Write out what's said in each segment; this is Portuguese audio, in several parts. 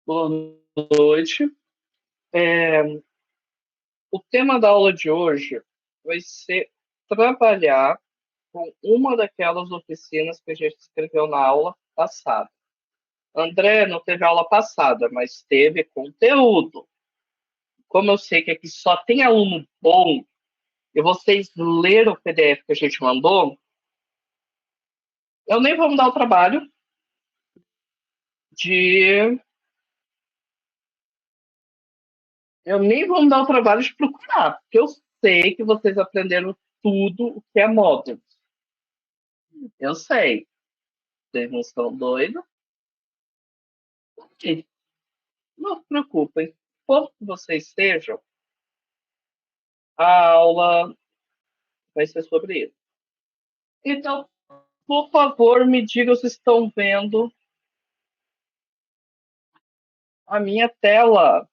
Boa noite. É, o tema da aula de hoje vai ser trabalhar com uma daquelas oficinas que a gente escreveu na aula passada. André não teve aula passada, mas teve conteúdo. Como eu sei que aqui só tem aluno bom e vocês leram o PDF que a gente mandou, eu nem vou me dar o trabalho de. Eu nem vou me dar o trabalho de procurar, porque eu sei que vocês aprenderam tudo o que é módulo. Eu sei. Vocês não são doidos? E não se preocupem. Quanto que vocês sejam, a aula vai ser sobre isso. Então, por favor, me digam se estão vendo a minha tela.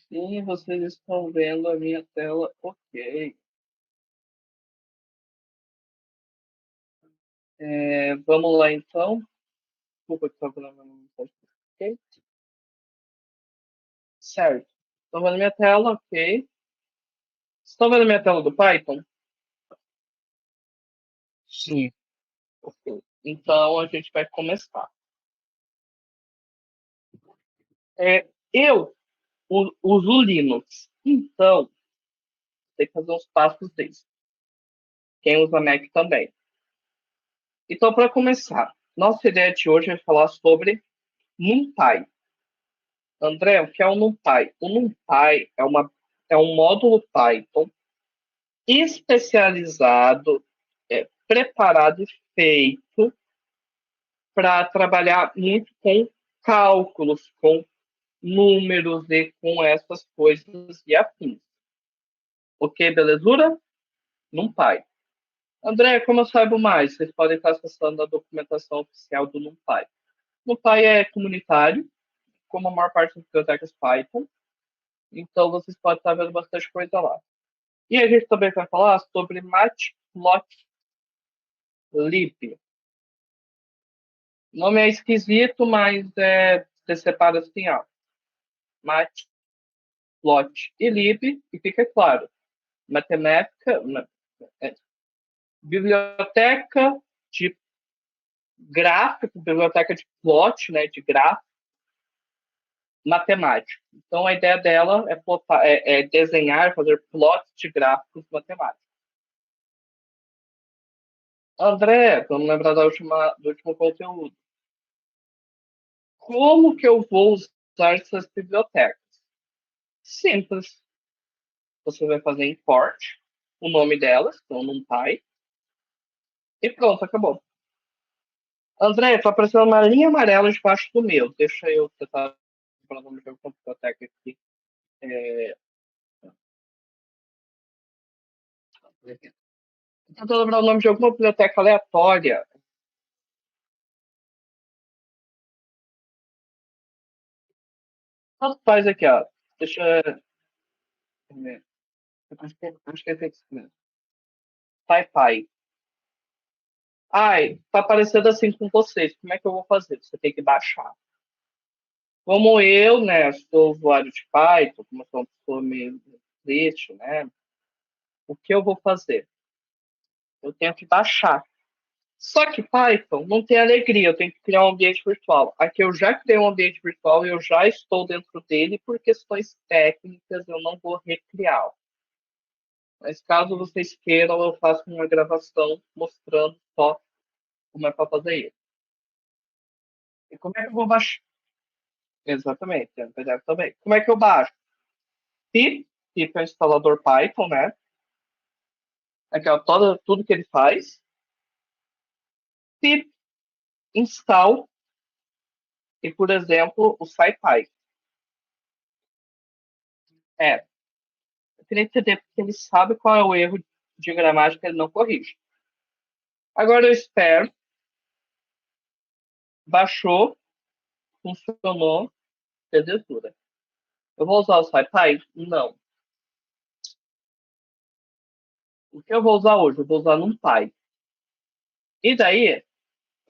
Sim, vocês estão vendo a minha tela. Ok. Vamos lá, então. Desculpa que estava gravando. Ok. Certo. Estão vendo a minha tela? Ok. Estão vendo a minha tela do Python? Sim. Ok. Então, a gente vai começar. Eu uso o Linux. Então, tem que fazer uns passos desses. Quem usa Mac também. Então, para começar, nossa ideia de hoje é falar sobre NumPy. André, o que é o NumPy? O NumPy é um módulo Python especializado, preparado e feito para trabalhar muito com cálculos, com números e com essas coisas e afins. Ok, belezura? NumPy. André, como eu saiba mais, vocês podem estar acessando a documentação oficial do NumPy. NumPy é comunitário, como a maior parte das bibliotecas Python, então vocês podem estar vendo bastante coisa lá. E a gente também vai falar sobre Matplotlib. O nome é esquisito, mas você separa assim, ó. Matplot e lib, e fica claro. Matemática, é, biblioteca de gráfico, biblioteca de plot, né, de gráfico, matemático. Então, a ideia dela é desenhar, fazer plots de gráficos matemáticos. André, vamos lembrar do último conteúdo. Como que eu vou usar essas bibliotecas? Simples. Você vai fazer import, o nome delas, então NumPy, e pronto, acabou. André, está aparecendo uma linha amarela debaixo do meu. Deixa eu tentar falando o nome de uma biblioteca aqui. É... Tentando lembrar o nome de alguma biblioteca aleatória. Tanto faz aqui, ó. Deixa. Acho que é esse mesmo. PyPy. Ai, tá parecendo assim com vocês. Como é que eu vou fazer? Você tem que baixar. Como eu, né, sou usuário de Python, como eu sou uma pessoa meio triste, né, o que eu vou fazer? Eu tenho que baixar. Só que Python não tem alegria, eu tenho que criar um ambiente virtual. Aqui eu já criei um ambiente virtual e eu já estou dentro dele por questões técnicas, eu não vou recriar. Mas caso vocês queiram, eu faço uma gravação mostrando só como é para fazer isso. E como é que eu vou baixar? Exatamente, tem no PDF também. Como é que eu baixo? Pip, pip é o instalador Python, né? Aqui, ó, tudo que ele faz. Pip install e, por exemplo, o SciPy. Eu queria entender porque ele sabe qual é o erro de gramática que ele não corrige. Agora eu espero. Baixou, funcionou, belezura. Eu vou usar o SciPy? Não. O que eu vou usar hoje? Eu vou usar NumPy. E daí,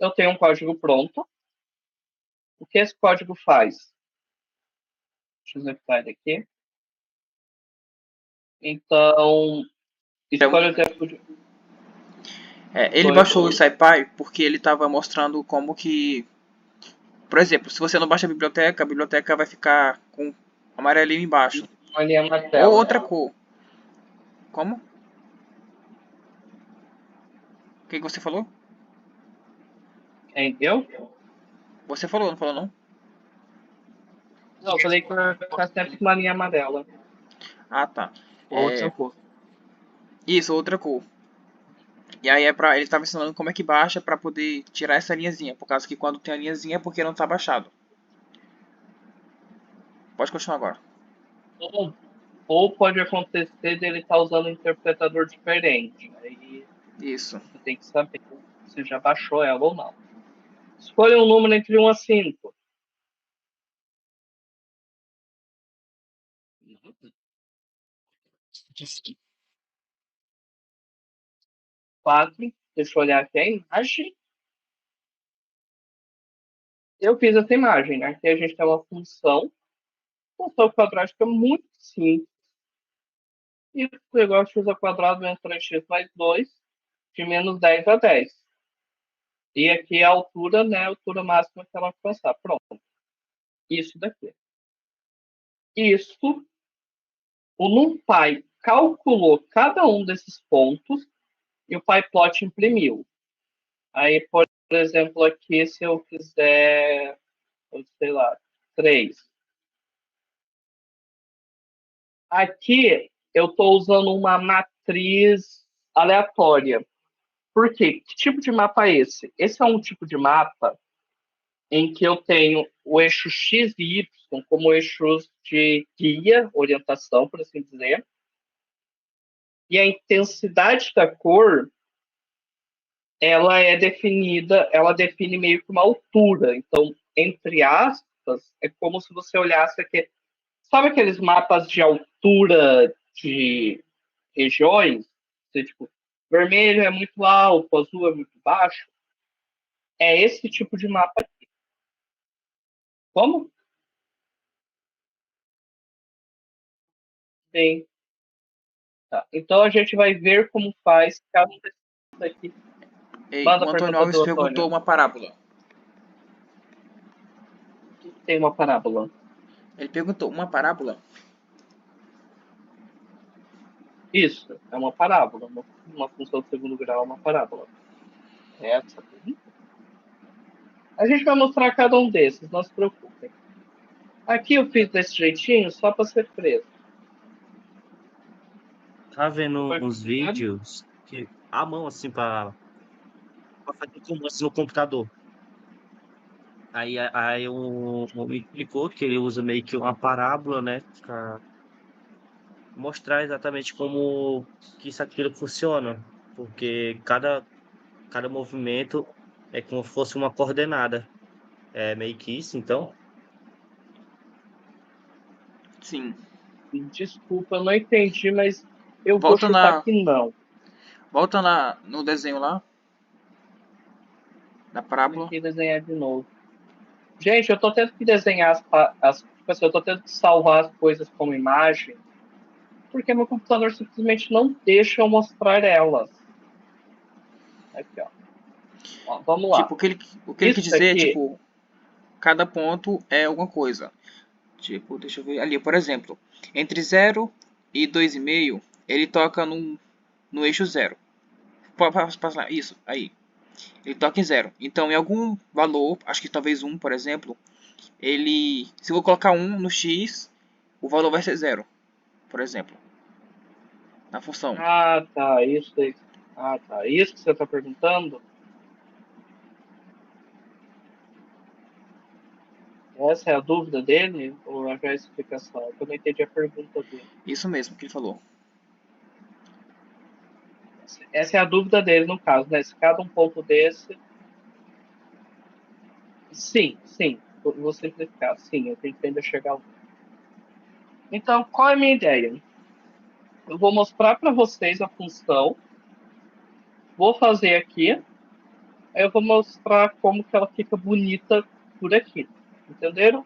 eu tenho um código pronto. O que esse código faz? Deixa eu executar ele aqui. Então, escolha o tempo de... Ele baixou o SciPy porque ele estava mostrando como que, por exemplo, se você não baixa a biblioteca vai ficar com amarelinho embaixo. uma linha Ou amarela. outra cor. Como? O que você falou? Entendeu? Você falou, não falou não? Não, eu falei que vai ficar sempre com uma linha amarela. Ah, tá. Outra É, cor. isso, outra cor. E aí ele estava ensinando como é que baixa para poder tirar essa linhazinha, por causa que quando tem a linhazinha é porque não está baixado. Pode continuar agora. Ou, ou pode acontecer dele estar usando um interpretador diferente. Aí Isso. você tem que saber se já baixou ela ou não. Escolha um número entre 1 a 5. 4. Deixa eu olhar aqui a imagem. Eu fiz essa imagem, né? Aqui a gente tem uma função quadrática muito simples. E o negócio x ao quadrado menos 3x mais 2 de menos 10 a 10. E aqui é a altura, né? A altura máxima que ela alcançar. Pronto. Isso daqui. Isso, o NumPy calculou cada um desses pontos e o PyPlot imprimiu. Aí, por exemplo, aqui, se eu fizer, sei lá, 3. Aqui, eu estou usando uma matriz aleatória. Por quê? Que tipo de mapa é esse? Esse é um tipo de mapa em que eu tenho o eixo X e Y como eixos de guia, orientação, por assim dizer, e a intensidade da cor ela é definida, ela define meio que uma altura. Então, entre aspas, é como se você olhasse aqui, sabe aqueles mapas de altura de regiões? Você, tipo, vermelho é muito alto, azul é muito baixo. É esse tipo de mapa. Como? Sim. Tá. Então a gente vai ver como faz cada um desses aqui. Ei, Manda o a Antônio pergunta Alves do Antônio. perguntou uma parábola. Tem uma parábola. Ele perguntou uma parábola. Isso, é uma parábola. Uma função de segundo grau é uma parábola. É essa pergunta? A gente vai mostrar cada um desses, não se preocupem. Aqui eu fiz desse jeitinho só para ser preso. Tá vendo Foi uns complicado? vídeos que a mão assim para fazer como assim no computador. Aí um me explicou que ele usa meio que uma parábola, né, para mostrar exatamente como que isso aquilo funciona, porque cada movimento é como se fosse uma coordenada. É meio que isso, então. Sim. Desculpa, eu não entendi, mas eu vou Volta chutar na. que não. Volta no desenho lá. Da parábola. Aqui desenhar de novo. Gente, eu tô tendo que desenhar tipo assim, eu tô tendo que salvar as coisas como imagem, porque meu computador simplesmente não deixa eu mostrar elas. Aqui, ó. Ó, vamos lá. Tipo, o que ele quis Isso dizer é, aqui, tipo, cada ponto é alguma coisa. Tipo, deixa eu ver ali, por exemplo, entre 0 e 2,5, ele toca no eixo 0. Passar isso, aí. Ele toca em 0. Então, em algum valor, acho que talvez 1, por exemplo, se eu colocar 1 no x, o valor vai ser 0, por exemplo, na função. ah, tá, isso aí. Ah, tá, isso que você está perguntando? Essa é a dúvida dele? Ou é a explicação? Eu não entendi a pergunta dele. Isso mesmo que ele falou. Essa é a dúvida dele, no caso, né? Se cada um ponto desse. Sim, sim. Vou simplificar. Sim, eu tenho que ainda chegar lá. Então, qual é a minha ideia? Eu vou mostrar para vocês a função. Vou fazer aqui. Aí eu vou mostrar como que ela fica bonita por aqui. Entenderam?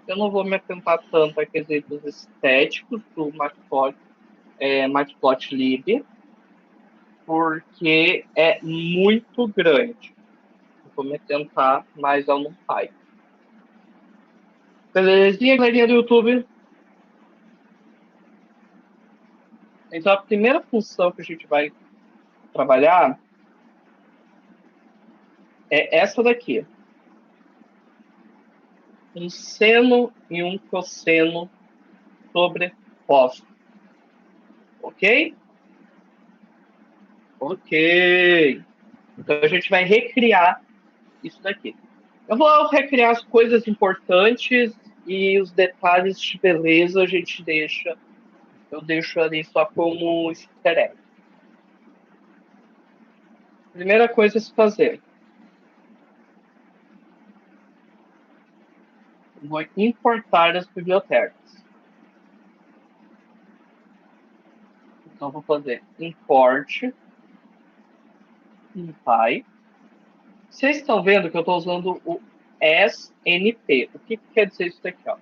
Eu não vou me atentar tanto a quesitos estéticos do Matplotlib, porque é muito grande. Eu vou me atentar mais ao NumPy. Belezinha, galerinha do YouTube? Então, a primeira função que a gente vai trabalhar é essa daqui. Um seno e um cosseno sobrepostos. Ok? Ok. Então, a gente vai recriar isso daqui. Eu vou recriar as coisas importantes e os detalhes de beleza eu deixo ali só como easter egg. Primeira coisa a se fazer. Vou importar as bibliotecas. Então, vou fazer import NumPy. Vocês estão vendo que eu estou usando o SNP. O que quer dizer isso daqui? Ó?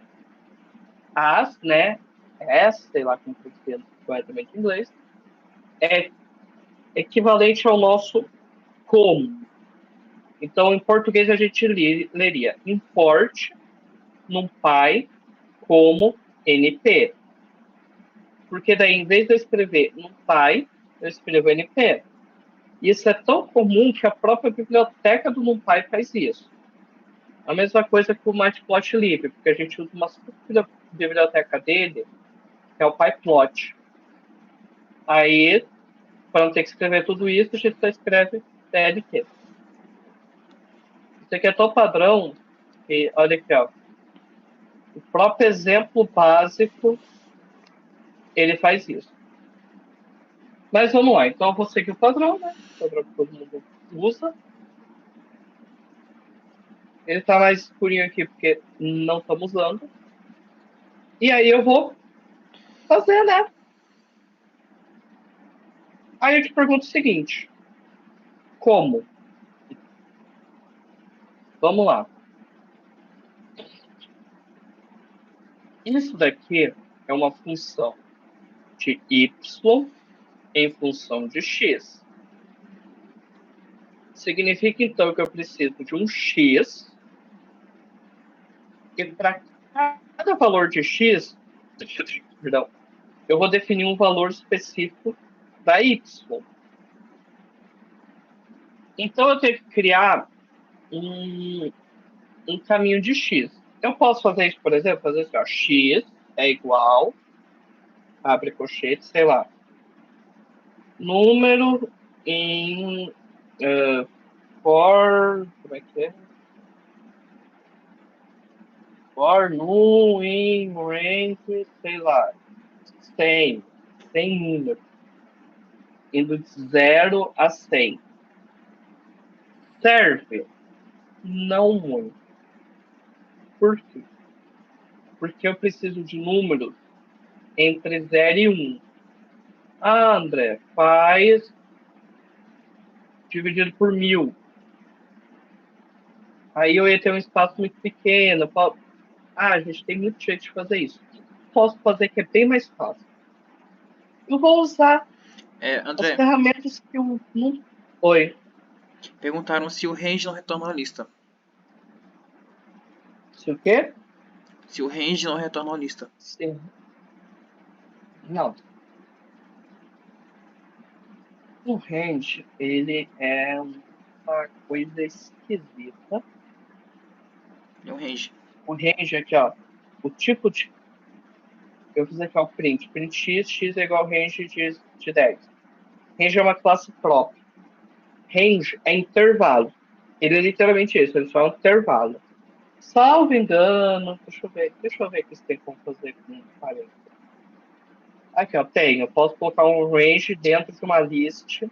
As, né? Sei lá como pronuncia corretamente em inglês, é equivalente ao nosso como. Então, em português, a gente leria import NumPy como NP. Porque daí, em vez de eu escrever NumPy, eu escrevo NP. Isso é tão comum que a própria biblioteca do NumPy faz isso. A mesma coisa que o Matplotlib, porque a gente usa uma biblioteca dele, que é o PyPlot. Aí, para não ter que escrever tudo isso, a gente só escreve TLT. Isso aqui é tão padrão que, olha aqui, ó. O próprio exemplo básico, ele faz isso. Mas vamos lá. Então, eu vou seguir o padrão, né? O padrão que todo mundo usa. Ele está mais escurinho aqui porque não estamos usando. E aí eu vou fazer, né? Aí eu te pergunto o seguinte. Como? Vamos lá. Isso daqui é uma função de y em função de x. Significa, então, que eu preciso de um x e para cada valor de x, perdão, eu vou definir um valor específico da y. Então, eu tenho que criar um caminho de x. Eu posso fazer isso, por exemplo, fazer assim, ó, x é igual, abre colchete, sei lá, número em como é que é? For num em rank, sei lá, 100 números, indo de 0 a 100. Serve? Não muito. Por quê? Porque eu preciso de números entre 0 e 1. Ah, André, faz dividido por 1000. Aí eu ia ter um espaço muito pequeno. A gente tem muito jeito de fazer isso. Posso fazer que é bem mais fácil. Eu vou usar as André, ferramentas que eu não. Oi. perguntaram se o range não retorna a lista. Se o quê? Se o range não retorna a lista. Sim. Não. O range, ele é uma coisa esquisita. É um range. O range aqui, ó. O tipo de. Eu fiz aqui, ó, print. Print x, x é igual range de 10. Range é uma classe própria. Range é intervalo. Ele é literalmente isso, ele só é um intervalo. Salvo engano, deixa eu ver aqui se tem como fazer com parênteses. Aqui, ó, tem. Eu posso colocar um range dentro de uma list e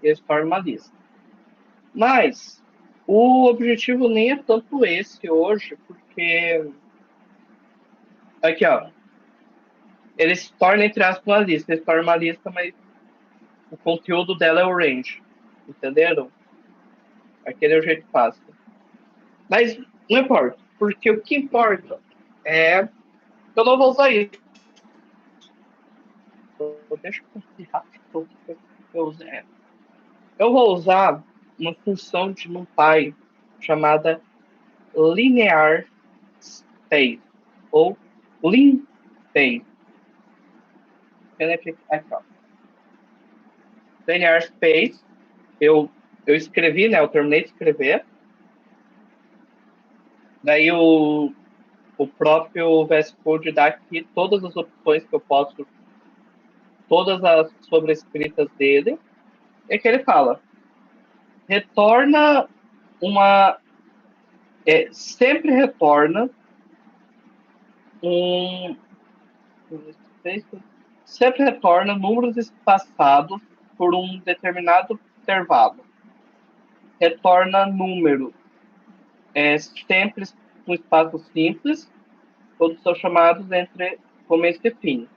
ele se torna uma lista. Mas o objetivo nem é tanto esse hoje, porque aqui, ó, ele se torna, entre aspas, uma lista. Ele se torna uma lista, mas o conteúdo dela é o range. Entenderam? Aquele é o jeito fácil. Mas não importa, porque o que importa é que eu não vou usar isso. Deixa eu confirmar o que eu usei. Eu vou usar uma função de NumPy chamada linear space ou linspace. Aqui, ó. Linear space, eu escrevi, né? Eu terminei de escrever. Daí o próprio VS Code dá aqui todas as opções que eu posso, todas as sobrescritas dele, é que ele fala, retorna uma, sempre retorna sempre retorna números espaçados por um determinado intervalo. Retorna número sempre um espaço simples, todos são chamados entre começo e fim.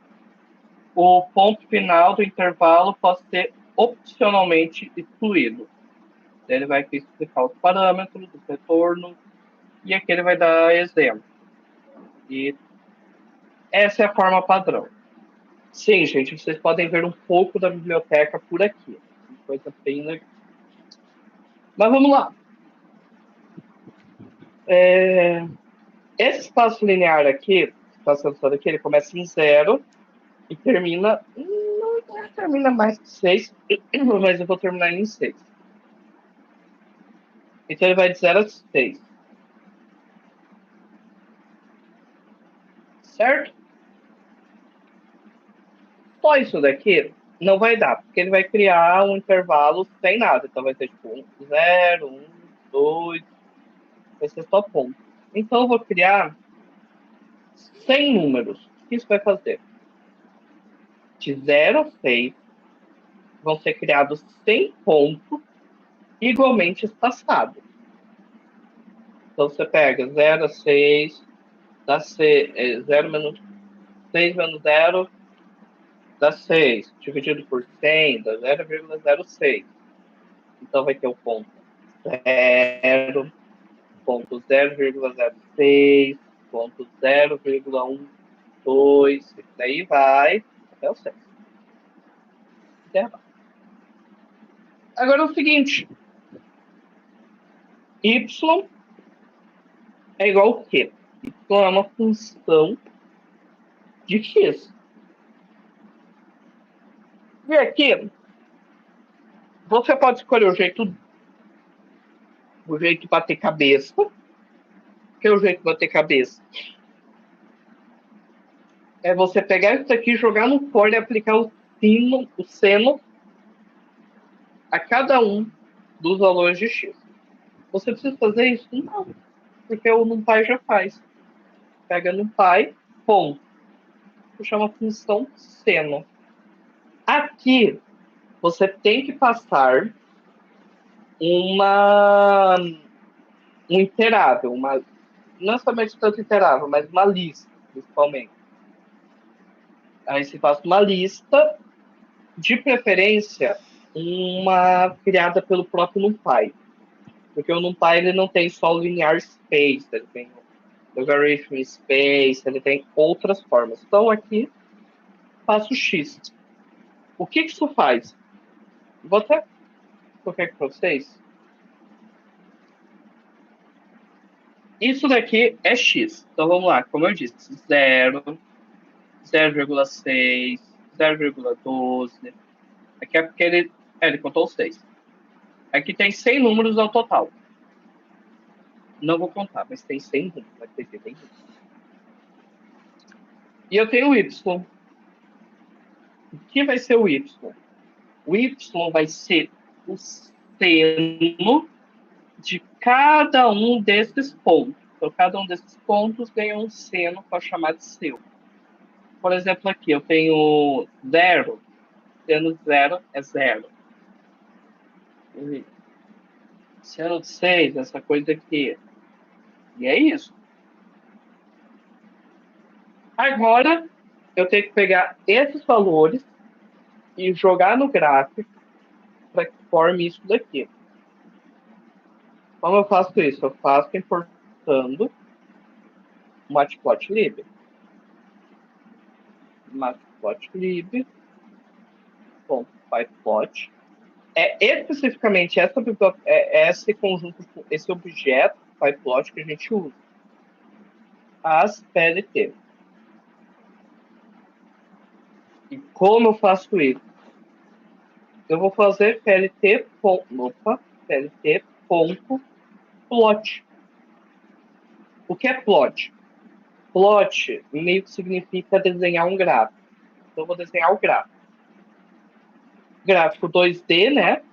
O ponto final do intervalo pode ser opcionalmente excluído. Ele vai aqui explicar os parâmetros do retorno e aqui ele vai dar exemplo. E essa é a forma padrão. Sim, gente, vocês podem ver um pouco da biblioteca por aqui. Coisa bem legal. Mas vamos lá. Esse espaço linear aqui, ele começa em 0 e termina. Não termina mais que 6, mas eu vou terminar em 6. Então ele vai de 0 a 6. Certo? Só isso daqui não vai dar, porque ele vai criar um intervalo sem nada. Então vai ser tipo 0, 1, 2, vai ser só ponto. Então eu vou criar 100 números. O que isso vai fazer? De 0 a 6 vão ser criados 100 pontos igualmente espaçados. Então você pega 0 a 6, dá 0 menos 6 menos 0, dá 6. Dividido por 100, dá 0,06. Então vai ter o ponto 0, ponto 0,06, ponto 0,12, daí vai até o 6. Agora é o seguinte, y é igual a quê? Y é uma função de x. E aqui, você pode escolher o jeito de bater cabeça. Que é o jeito de bater cabeça? É você pegar isso aqui, jogar no for e aplicar o seno a cada um dos valores de x. Você precisa fazer isso? Não, porque o NumPy já faz. Pega NumPy, ponto. Chama função seno. Aqui, você tem que passar um iterável, não somente tanto iterável, mas uma lista, principalmente. Aí você passa uma lista, de preferência, uma criada pelo próprio NumPy. Porque o NumPy ele não tem só o linear space, ele tem o logarithm space, ele tem outras formas. Então aqui, faço x. O que isso faz? Vou até colocar aqui para vocês. Isso daqui é x. Então vamos lá, como eu disse, 0, 0,6, 0,12. Aqui é porque ele contou 6. Aqui tem 100 números ao total. Não vou contar, mas tem 100 números. Vai ter 100 números. E eu tenho o y. O que vai ser o y? O y vai ser o seno de cada um desses pontos. Então, cada um desses pontos ganha um seno para chamar de seu. Por exemplo, aqui eu tenho 0. Seno de 0 é 0. Seno de 6, essa coisa aqui. E é isso. Agora, eu tenho que pegar esses valores e jogar no gráfico para que forme isso daqui. Como eu faço isso? Eu faço importando o matplotlib. Matplotlib, pyplot. Especificamente esse conjunto, esse objeto pyplot que a gente usa. As PLT. E como eu faço isso? Eu vou fazer PLT.plot. O que é plot? Plot meio que significa desenhar um gráfico. Então eu vou desenhar o gráfico. Gráfico 2D, né?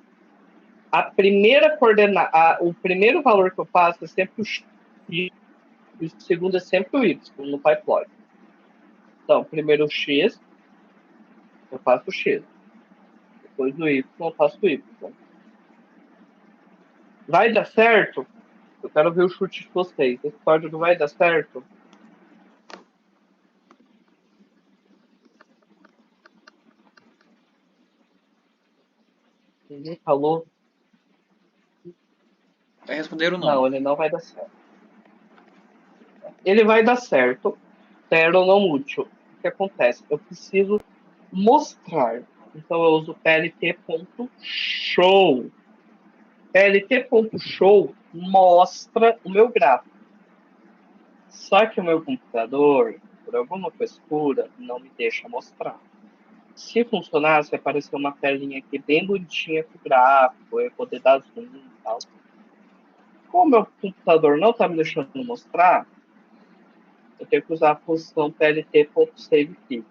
A primeira coordenada, o primeiro valor que eu passo é sempre o x, e o segundo é sempre o y no pyplot. Então, primeiro o x, eu faço o x. Depois do y, eu faço o y. Vai dar certo? Eu quero ver o chute de vocês. Esse código vai dar certo? Ninguém falou? Responderam não. Não, ele não vai dar certo. Ele vai dar certo, zero não útil. O que acontece? Eu preciso mostrar. Então eu uso plt.show. plt.show mostra o meu gráfico. Só que o meu computador, por alguma frescura, não me deixa mostrar. Se funcionasse, vai aparecer uma telinha aqui bem bonitinha com o gráfico, eu ia poder dar zoom e tal. Como o meu computador não está me deixando mostrar, eu tenho que usar a função plt.saveKey.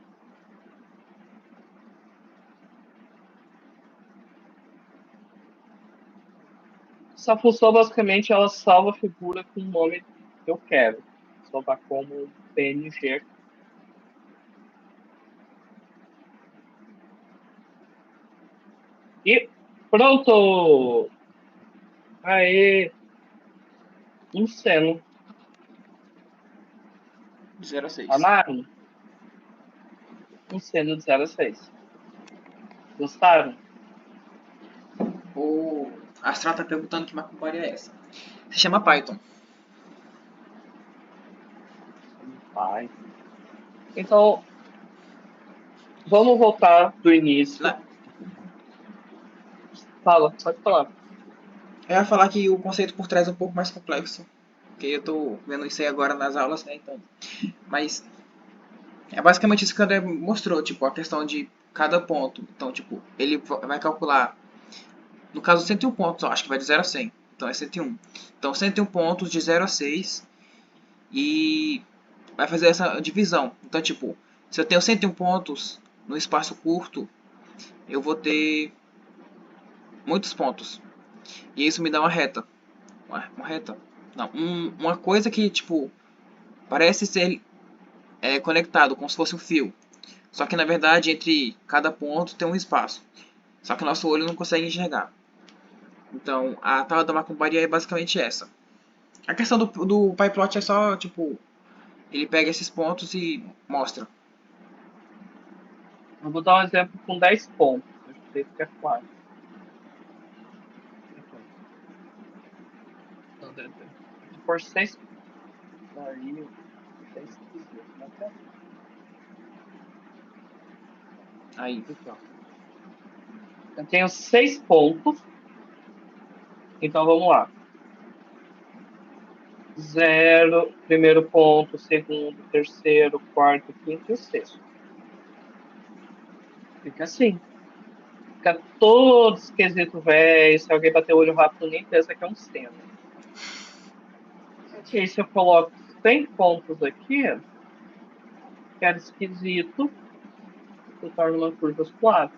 Essa função, basicamente, ela salva a figura com o nome que eu quero. Salvar como PNG. E pronto! Aê! Um seno. De 0 a 6. Amaram? Um seno de 0 a 6. Gostaram? O Astral tá perguntando que macumbaria é essa. Se chama Python. Vai. Então, vamos voltar do início. Lá. Fala, pode falar. Eu ia falar que o conceito por trás é um pouco mais complexo. Porque eu tô vendo isso aí agora nas aulas, né? Então. Mas é basicamente isso que o André mostrou, tipo, a questão de cada ponto. Então, tipo, ele vai calcular, no caso 101 pontos, ó, acho que vai de 0 a 100. Então é 101. Então 101 pontos de 0 a 6 e vai fazer essa divisão. Então, tipo, se eu tenho 101 pontos no espaço curto, eu vou ter muitos pontos. E isso me dá uma reta. Uma reta? Não, uma coisa que, tipo, parece ser conectado, como se fosse um fio. Só que, na verdade, entre cada ponto tem um espaço. Só que o nosso olho não consegue enxergar. Então, a tabela da macumbaria é basicamente essa. A questão do pyplot é só, tipo, ele pega esses pontos e mostra. Eu vou dar um exemplo com 10 pontos. Acho que isso é claro. Por 6. Aí, 6 né? Aí. Então, eu tenho 6 pontos. Então vamos lá. 0, primeiro ponto, segundo, terceiro, quarto, quinto e o sexto. Fica assim. Fica todo esquisito, velho. Se alguém bater o olho rápido, nem pensa que é um seno. Ok, se eu coloco 100 pontos aqui, fica esquisito. Eu torno uma curva suave.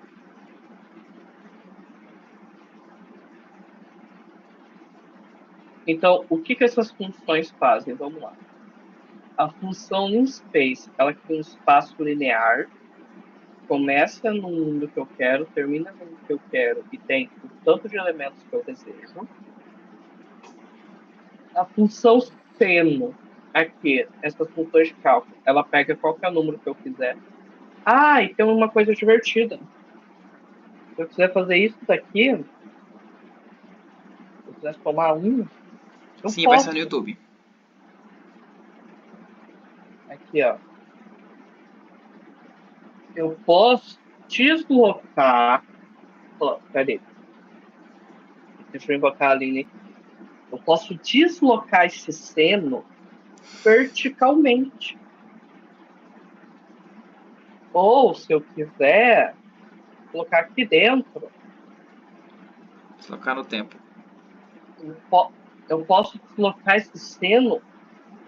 Então, o que essas funções fazem? Vamos lá. A função linspace, ela cria um espaço linear, começa no número que eu quero, termina no número que eu quero e tem o tanto de elementos que eu desejo. A função seno, aqui, essas funções de cálculo, ela pega qualquer número que eu quiser. Ah, e tem uma coisa divertida. Se eu quiser fazer isso daqui, se eu quiser somar 1, Eu Sim, vai ser posso. no YouTube. Aqui, ó. Eu posso deslocar. Ó, peraí. Deixa eu invocar a Aline. Eu posso deslocar esse seno verticalmente. Ou, se eu quiser, colocar aqui dentro, Deslocar no tempo. eu posso deslocar esse seno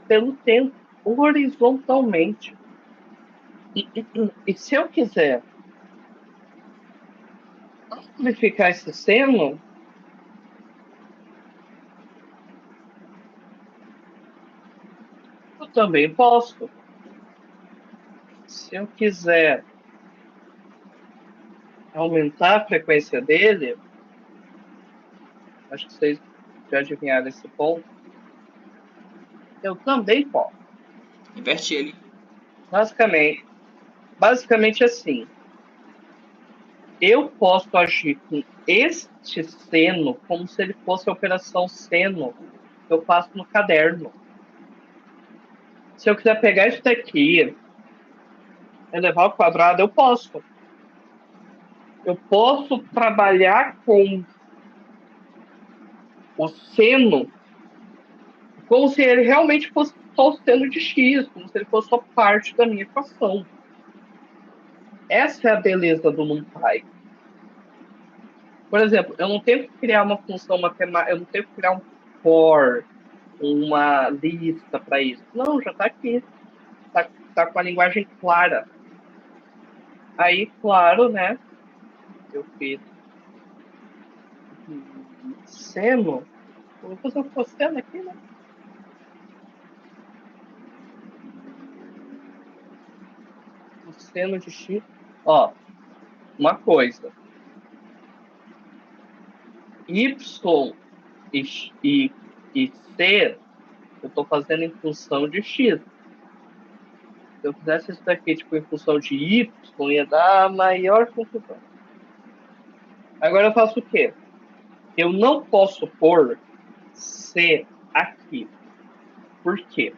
pelo tempo, horizontalmente. E se eu quiser amplificar esse seno, eu também posso. Se eu quiser aumentar a frequência dele, acho que vocês já adivinharam esse ponto, eu também posso. Inverte ele. Basicamente assim, eu posso agir com este seno como se ele fosse a operação seno que eu faço no caderno. Se eu quiser pegar isso daqui, elevar ao quadrado, eu posso. Eu posso trabalhar com o seno como se ele realmente fosse só o seno de x, como se ele fosse só parte da minha equação. Essa é a beleza do NumPy. Por exemplo, eu não tenho que criar uma função matemática, eu não tenho que criar um for, uma lista para isso. Não, já está aqui. Tá com a linguagem clara. Aí, claro, né? Eu fiz seno. Vou fazer um cosseno aqui, né? Cosseno de x. Ó, uma coisa. Y e C, eu estou fazendo em função de x. Se eu fizesse isso daqui, tipo, em função de y, ia dar maior confusão. Agora eu faço o quê? Eu não posso pôr C aqui. Por quê?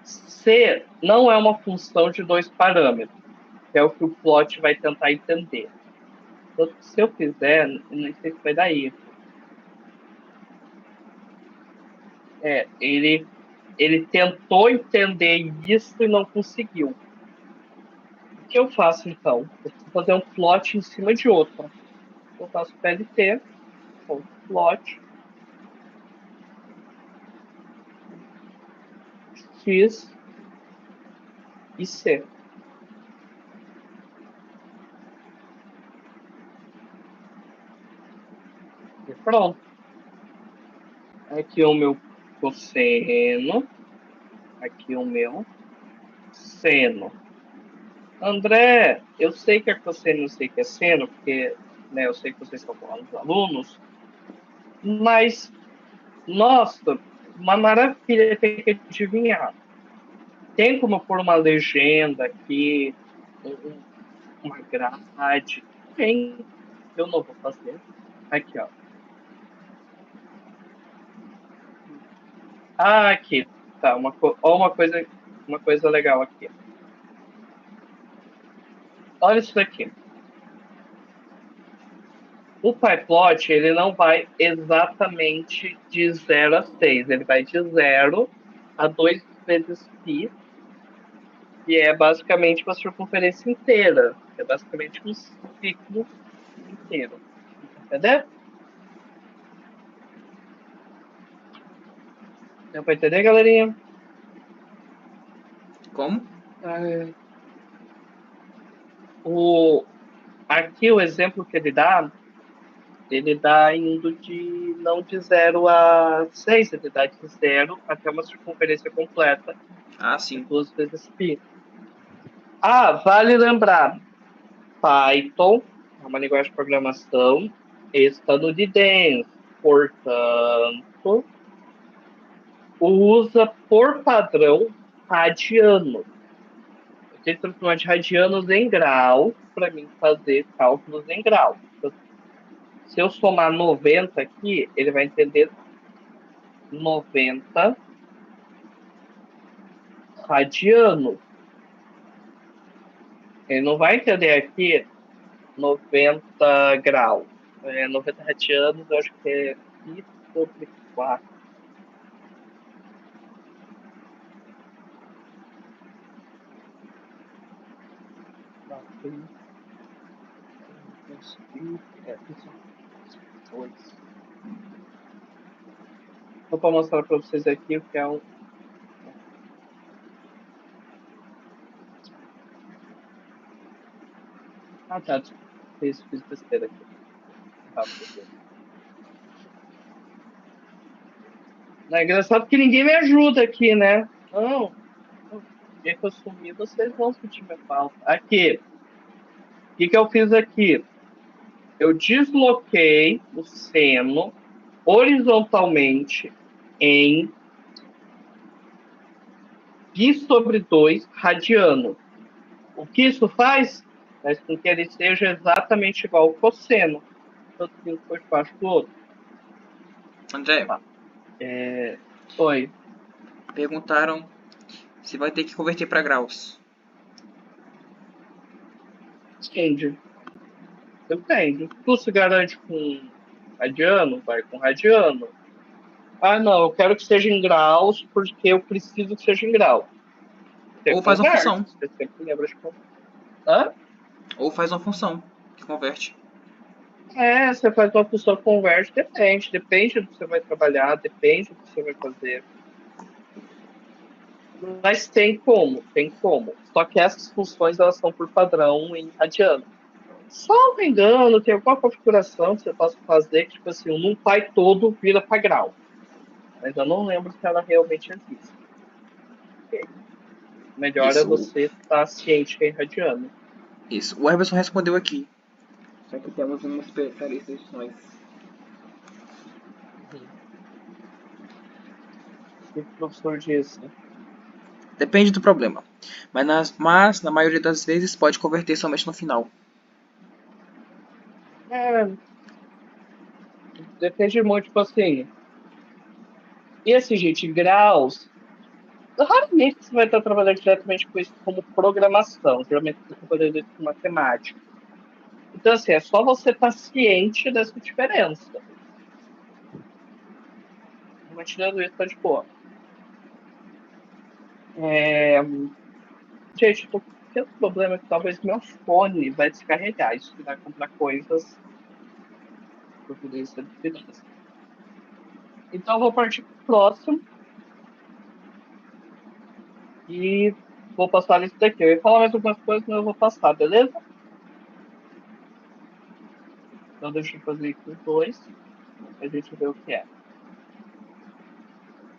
C não é uma função de dois parâmetros, que é o que o plot vai tentar entender. Então, se eu fizer, não sei se vai dar isso. Ele tentou entender isso e não conseguiu. O que eu faço, então? Eu preciso fazer um plot em cima de outro. Eu faço PLT, plot, X e C. E pronto. Aqui é o meu cosseno. Aqui é o meu seno. André, eu sei que é cosseno, eu sei que é seno, porque né, eu sei que vocês estão falando dos alunos, mas, nossa, uma maravilha ter que adivinhar. Tem como pôr uma legenda aqui, uma grade? Tem. Eu não vou fazer. Aqui, ó. Ah, aqui. Tá, uma coisa legal aqui. Olha isso daqui. O PyPlot, ele não vai exatamente de 0 a 6. Ele vai de 0 a 2 vezes π, que é basicamente uma circunferência inteira. É basicamente um ciclo inteiro. Entendeu? Deu pra entender, galerinha? Como? Aqui o exemplo que ele dá indo não de 0 a 6, ele dá de 0 até uma circunferência completa Ah, de sim. 2 vezes π. Ah, vale lembrar, Python é uma linguagem de programação estadunidense, portanto, usa por padrão radiano. Eu tenho que transformar de radianos em grau para mim fazer cálculos em grau. Se eu somar 90 aqui, ele vai entender 90 radianos. Ele não vai entender aqui 90 graus. 90 radianos, eu acho que é pi sobre 4. Não, Só para mostrar para vocês aqui o que é um. Ah, tá. Fiz besteira aqui. É engraçado que ninguém me ajuda aqui, né? Não. O dia que eu sumir, vocês vão sentir minha falta. Aqui. O que eu fiz aqui? Eu desloquei o seno horizontalmente em π sobre 2 radiano. O que isso faz? Faz com que ele seja exatamente igual ao cosseno. Tanto que um foi debaixo do outro. André, Oi. perguntaram se vai ter que converter para graus. Depende. Depende. Tu se garante com radiano? Vai com radiano. Ah, não, eu quero que seja em graus porque eu preciso que seja em graus. Você Ou faz uma converte. função. Você sempre lembra de converter. Hã? Ou faz uma função que converte. Você faz uma função converte, depende do que você vai trabalhar, depende do que você vai fazer. Mas tem como. Só que essas funções, elas são por padrão em radiano. Salvo engano, tem alguma configuração que você possa fazer que, tipo assim, um pai todo vira para grau. Mas eu não lembro se ela realmente existe. Melhor é Isso, você estar ciente que é em radiano. isso. O Everson respondeu aqui. Só que temos uma especialista de nós. O que o professor disse? Depende do problema. Mas na maioria das vezes pode converter somente no final. Depende muito, tipo assim. E assim, gente, graus. Raramente você vai estar trabalhando diretamente com isso como programação. Geralmente você está trabalhando isso com matemática. Então, assim, é só você estar ciente dessa diferença. Mas tirando isso, tá de boa. Gente, eu tô tendo um problema que talvez meu fone vai descarregar. Isso que vai comprar coisas para poder ser definidas. Então, eu vou partir para o próximo. E vou passar isso daqui. Eu ia falar mais algumas coisas, mas eu vou passar, beleza? Então, deixa eu fazer aqui os dois. Pra gente ver o que é.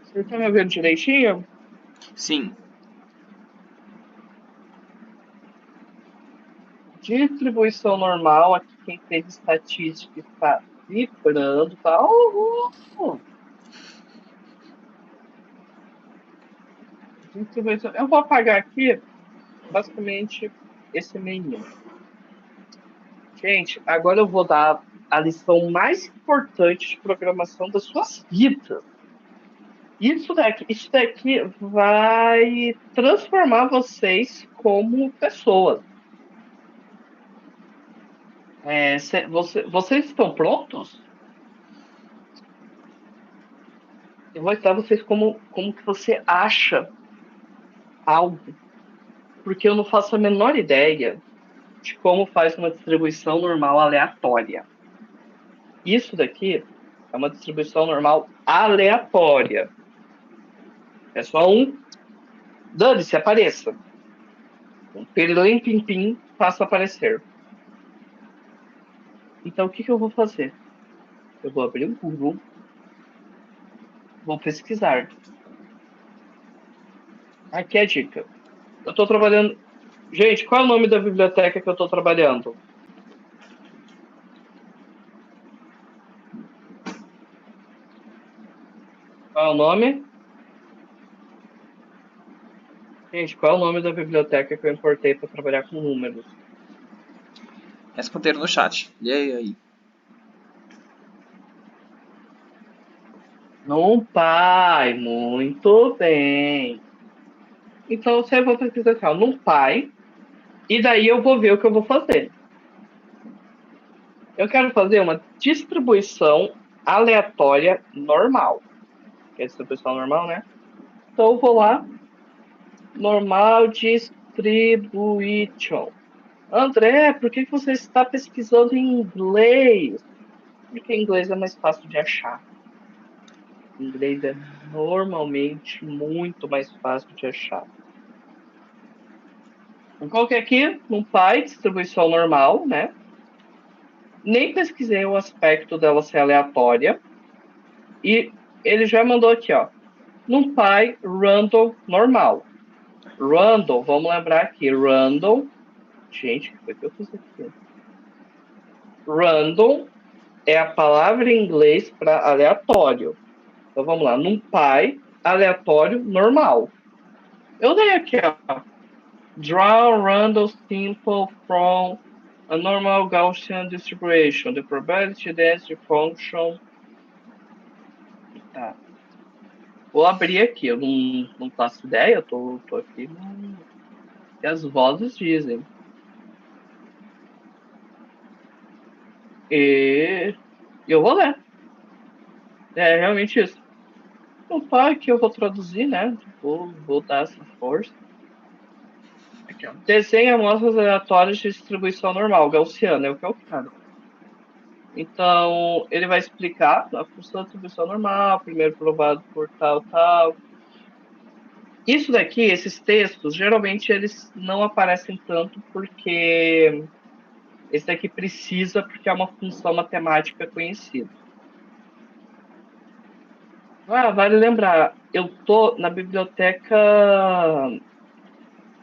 Você tá me ouvindo direitinho? Sim. Distribuição normal. Aqui quem fez estatística está vibrando, tá? Uhul! Distribuição. Eu vou apagar aqui, basicamente, esse menu. Gente, agora eu vou dar a lição mais importante de programação das suas vidas. Isso daqui vai transformar vocês como pessoas. Vocês estão prontos? Eu vou ensinar vocês como que você acha algo, porque eu não faço a menor ideia de como faz uma distribuição normal aleatória. Isso daqui é uma distribuição normal aleatória. É só um dane-se, apareça. Um pirilim pim pim faça aparecer. Então o que eu vou fazer? Eu vou abrir o Google, vou pesquisar. Aqui é a dica. Eu estou trabalhando. Gente, qual é o nome da biblioteca que eu estou trabalhando? Qual é o nome? Gente, qual é o nome da biblioteca que eu importei para trabalhar com números? Responderam no chat. E aí? NumPy, muito bem. Então você vai pesquisar assim, ó, NumPy, e daí eu vou ver o que eu vou fazer. Eu quero fazer uma distribuição aleatória normal. Que é a distribuição normal, né? Então eu vou lá, normal distribution. André, por que você está pesquisando em inglês? Porque em inglês é mais fácil de achar. Em inglês é normalmente muito mais fácil de achar. Eu coloquei aqui no Py, distribuição normal, né? Nem pesquisei o aspecto dela ser aleatória. E ele já mandou aqui, ó. NumPy random normal. Random, vamos lembrar aqui. Random. Gente, o que eu fiz aqui? Random é a palavra em inglês para aleatório. Então vamos lá. NumPy, aleatório normal. Eu dei aqui, ó. Draw random sample from a normal Gaussian distribution. The probability density function. Tá. Vou abrir aqui. Eu não faço ideia. Eu tô aqui no... E as vozes dizem. E eu vou ler. É realmente isso. Não tá que eu vou traduzir, né? Vou dar essa força. Aqui, ó. Desenha amostras aleatórias de distribuição normal, gaussiana, é o que eu quero. Então, ele vai explicar a função da distribuição normal, primeiro provado por tal, tal. Isso daqui, esses textos, geralmente eles não aparecem tanto porque esse daqui precisa, porque é uma função matemática conhecida. Ah, vale lembrar, eu tô na biblioteca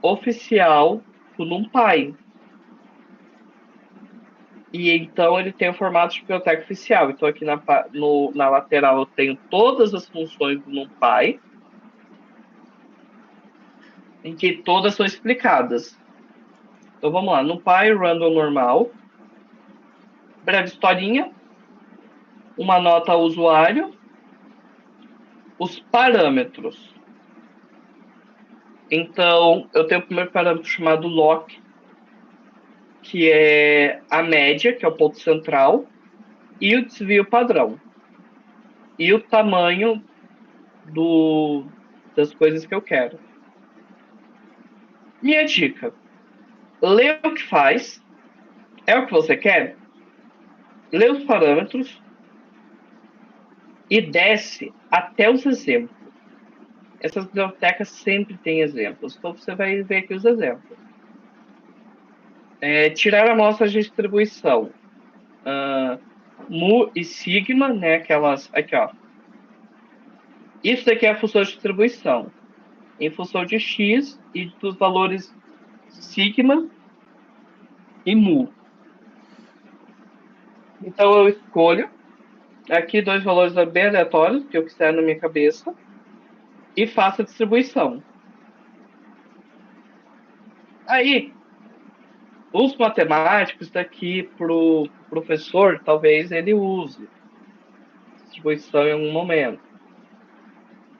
oficial do NumPy. E então ele tem o formato de biblioteca oficial. Então aqui na lateral eu tenho todas as funções do NumPy, em que todas são explicadas. Então vamos lá, NumPy random normal, breve historinha, uma nota ao usuário, os parâmetros. Então eu tenho o primeiro parâmetro chamado lock, que é a média, que é o ponto central, e o desvio padrão. E o tamanho das coisas que eu quero. Minha dica: lê o que faz, é o que você quer, lê os parâmetros e desce até os exemplos. Essas bibliotecas sempre têm exemplos, então você vai ver aqui os exemplos. Tirar amostras de distribuição. Mu e sigma, né? Aquelas. Aqui, ó. Isso daqui é a função de distribuição. Em função de x e dos valores sigma e mu. Então eu escolho aqui dois valores bem aleatórios que eu quiser na minha cabeça e faço a distribuição. Aí, os matemáticos daqui pro professor, talvez ele use distribuição em algum momento.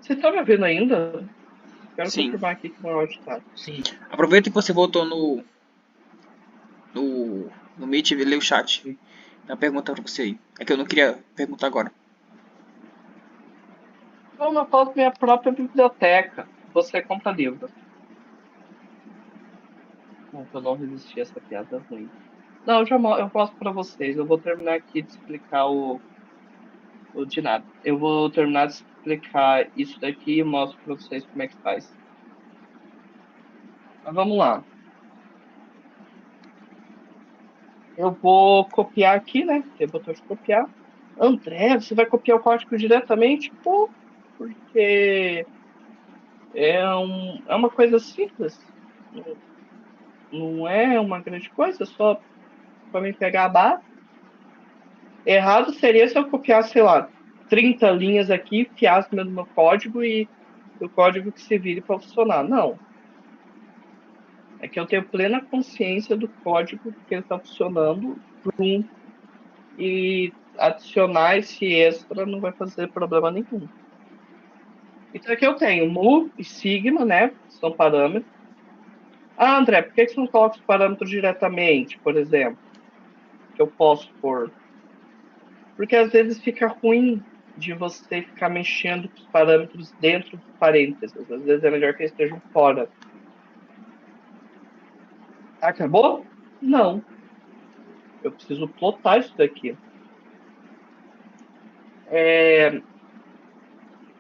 Você está me vendo ainda? Quero Sim. confirmar aqui que o meu áudio está. Sim. Aproveita que você voltou no Meet e lê o chat. Tem uma pergunta pra você aí. É que eu não queria perguntar agora. Então, eu posso minha própria biblioteca. Você compra livros. Eu não resisti a essa piada ruim. Não, eu mostro para vocês. Eu vou terminar aqui de explicar o de nada. Eu vou terminar de explicar isso daqui e mostro para vocês como é que faz. Mas vamos lá. Eu vou copiar aqui, né? Tem o botão de copiar. André, você vai copiar o código diretamente? Pô, porque é uma coisa simples. Não é uma grande coisa, só para mim pegar a barra. Errado seria se eu copiasse, sei lá, 30 linhas aqui, enfiasse no meu código e o código que se vire para funcionar. Não. É que eu tenho plena consciência do código que ele está funcionando e adicionar esse extra não vai fazer problema nenhum. Então aqui eu tenho mu e sigma, né? São parâmetros. Ah, André, por que você não coloca os parâmetros diretamente, por exemplo? Que eu posso pôr. Porque às vezes fica ruim de você ficar mexendo com os parâmetros dentro dos parênteses. Às vezes é melhor que eles estejam fora. Acabou? Não. Eu preciso plotar isso daqui.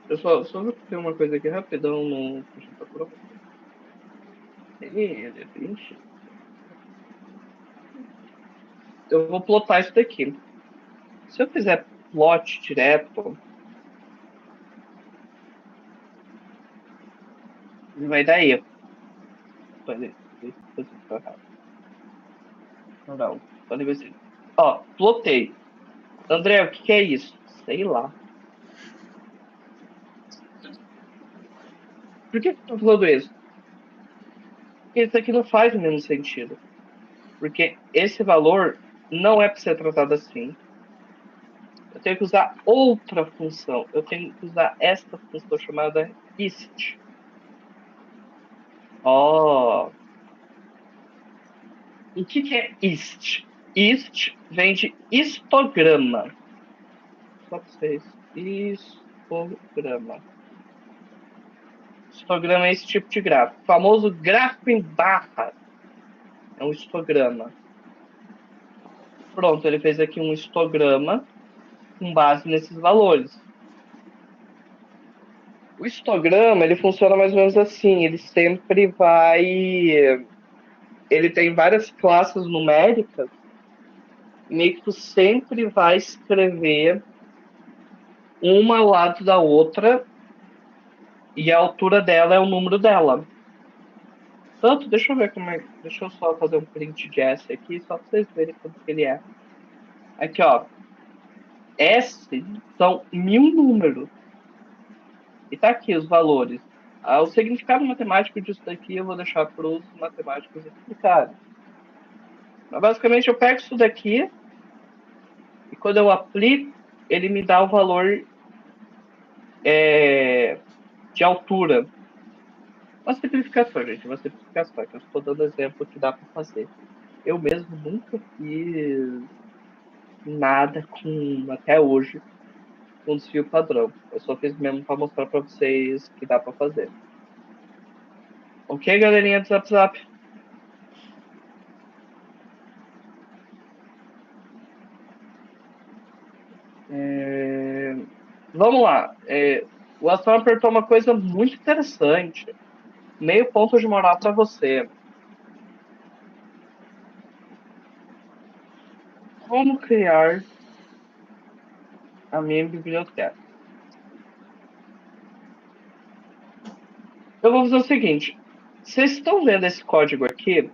Eu só vou ter uma coisa aqui rapidão no. Eu vou plotar isso daqui. Se eu fizer plot direto, vai dar erro. Não, pode ver se. Ó, plotei. André, o que é isso? Sei lá. Por que eu tô falando isso? Porque isso aqui não faz o mesmo sentido. Porque esse valor não é para ser tratado assim. Eu tenho que usar outra função. Eu tenho que usar esta função chamada ist. Ó. O que é ist? Ist vem de histograma. Só para vocês. Histograma. Histograma é esse tipo de gráfico. O famoso gráfico em barra. É um histograma. Pronto, ele fez aqui um histograma com base nesses valores. O histograma, ele funciona mais ou menos assim. Ele sempre vai... Ele tem várias classes numéricas. Meio que tu sempre vai escrever uma ao lado da outra. E a altura dela é o número dela. Tanto, deixa eu ver como é. Deixa eu só fazer um print de S aqui, só pra vocês verem quanto que ele é. Aqui, ó. S são 1000 números. E tá aqui os valores. O significado matemático disso daqui eu vou deixar para os matemáticos explicarem. Mas basicamente eu pego isso daqui e quando eu aplico, ele me dá o valor de altura. Uma simplificação, gente. Uma simplificação. Que eu estou dando exemplo que dá para fazer. Eu mesmo nunca fiz nada com, até hoje, com desvio padrão. Eu só fiz mesmo para mostrar para vocês que dá para fazer. Ok, galerinha do Zap Zap? Vamos lá. O Astron apertou uma coisa muito interessante. Meio ponto de moral para você. Como criar a minha biblioteca? Eu vou fazer o seguinte. Vocês estão vendo esse código aqui?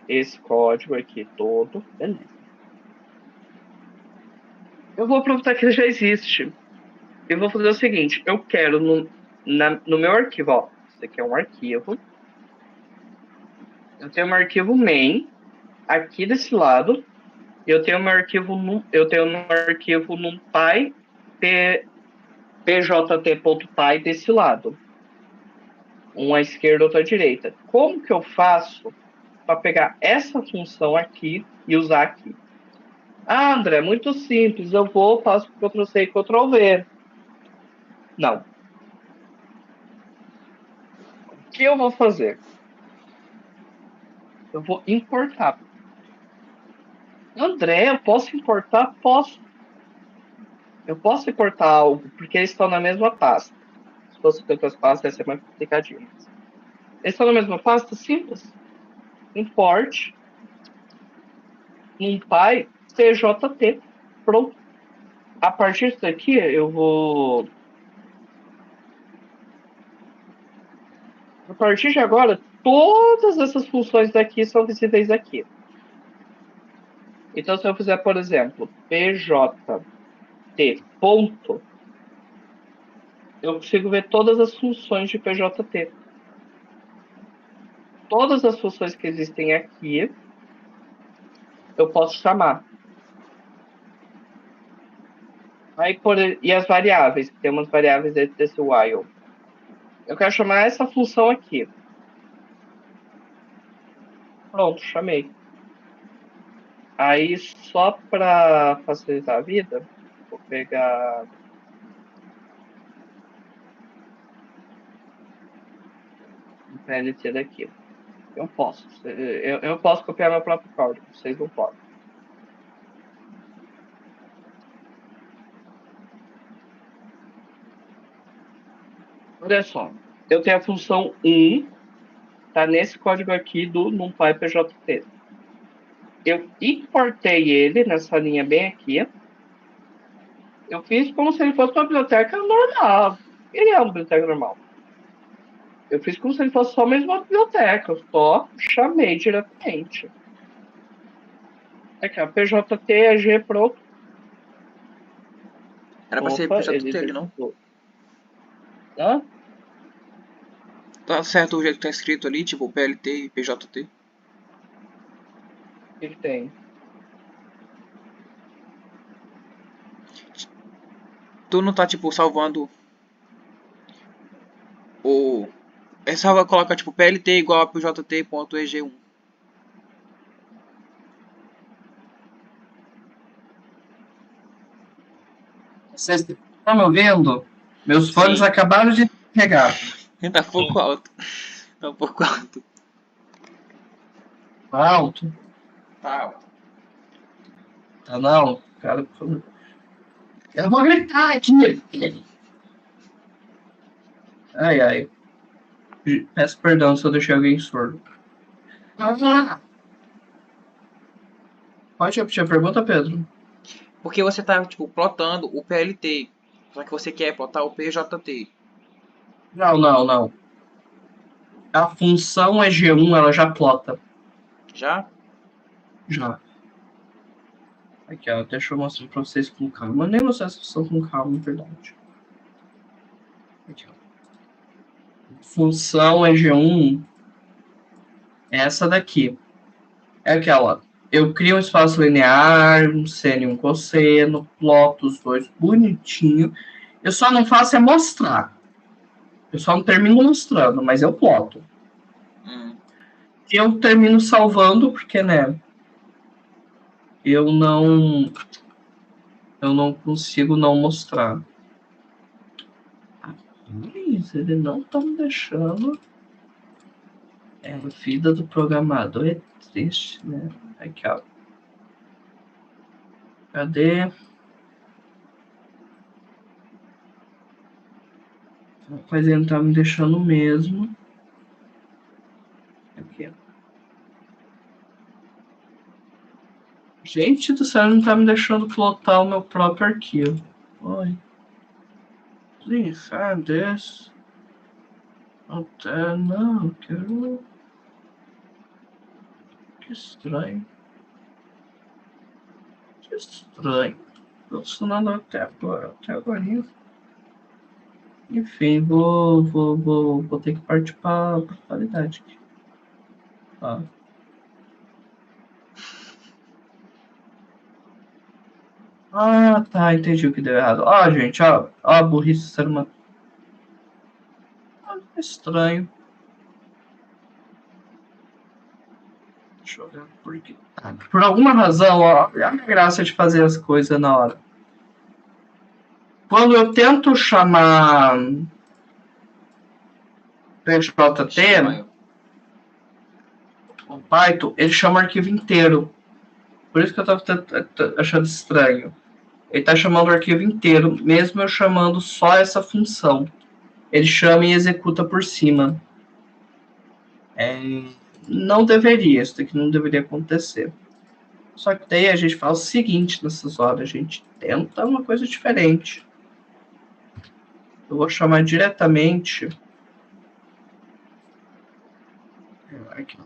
Esse código aqui todo. Beleza. Eu vou aproveitar que ele já existe. Eu vou fazer o seguinte. Eu quero no meu arquivo, ó. Isso aqui é um arquivo. Eu tenho um arquivo main aqui desse lado. Eu tenho meu arquivo numpy pjt.py desse lado. Um à esquerda, outro à direita. Como que eu faço para pegar essa função aqui e usar aqui? Ah, André, muito simples. Eu faço Ctrl+C e Ctrl+V. Não. O que eu vou fazer? Eu vou importar. André, eu posso importar? Posso. Eu posso importar algo, porque eles estão na mesma pasta. Se fosse outras pastas, ia ser mais complicadinho. Eles estão na mesma pasta? Simples. Import numpy tjt. Pronto. A partir disso daqui, eu vou... A partir de agora, todas essas funções daqui são visíveis aqui. Então, se eu fizer, por exemplo, pjt ponto, eu consigo ver todas as funções de pjt. Todas as funções que existem aqui, eu posso chamar. Aí, e as variáveis, tem umas variáveis dentro desse while. Eu quero chamar essa função aqui. Pronto, chamei. Aí, só para facilitar a vida, vou pegar um PLT daqui. Eu posso. Eu posso copiar meu próprio código, vocês não podem. Olha só, eu tenho a função 1, tá nesse código aqui do NumPy PJT. Eu importei ele nessa linha bem aqui. Eu fiz como se ele fosse uma biblioteca normal. Ele é uma biblioteca normal. Eu fiz como se ele fosse só mesmo uma biblioteca. Eu só chamei diretamente. Aqui, ó, PJT, pronto. Era pra ser Opa, PJT ali, não? Hã? Tá certo o jeito que tá escrito ali, tipo PLT e PJT. Ele tem. Tu não tá, tipo, salvando o... É só coloca, tipo, PLT igual a PJT.eg1. Vocês estão me ouvindo? Meus fones Sim. acabaram de pegar. Tá um pouco alto. Tá um pouco alto. Tá alto? Tá alto. Tá não? Cara, eu vou gritar aqui. Ai, ai. Peço perdão se eu deixei alguém surdo. Pode repetir a pergunta, Pedro? Porque você tá, tipo, plotando o PLT. Só que você quer plotar o PJT. Não. A função EG1, ela já plota. Já? Já. Aqui, ó. Deixa eu mostrar pra vocês com calma. Eu nem mostrei essa função com calma, na verdade. Aqui, ó. Função EG1 é essa daqui. É aquela. Eu crio um espaço linear, um seno e um cosseno, ploto os dois bonitinho. Eu só não faço é mostrar. Eu só não termino mostrando, mas eu ploto. Eu termino salvando, porque, né? Eu não consigo não mostrar. Mas ele não tá me deixando. É, a vida do programador é triste, né? Aqui, ó. Cadê? Mas ele não tá me deixando mesmo. Aqui, ó. Gente do céu, não tá me deixando plotar o meu próprio arquivo. Oi. Please find this. Até não, quero. Que estranho. Que estranho. Tô funcionando até agora. Enfim, vou ter que partir para a qualidade aqui. Tá. Ah, tá, entendi o que deu errado. Ó, gente, ó a burrice ser uma. Estranho. Deixa eu ver por quê. Por alguma razão, ó, é a graça de fazer as coisas na hora. Quando eu tento chamar PJT, o Python, ele chama o arquivo inteiro. Por isso que eu tava achando estranho. Ele tá chamando o arquivo inteiro, mesmo eu chamando só essa função. Ele chama e executa por cima. Não deveria, isso daqui não deveria acontecer. Só que daí a gente faz o seguinte nessas horas, a gente tenta uma coisa diferente. Eu vou chamar diretamente. Aqui.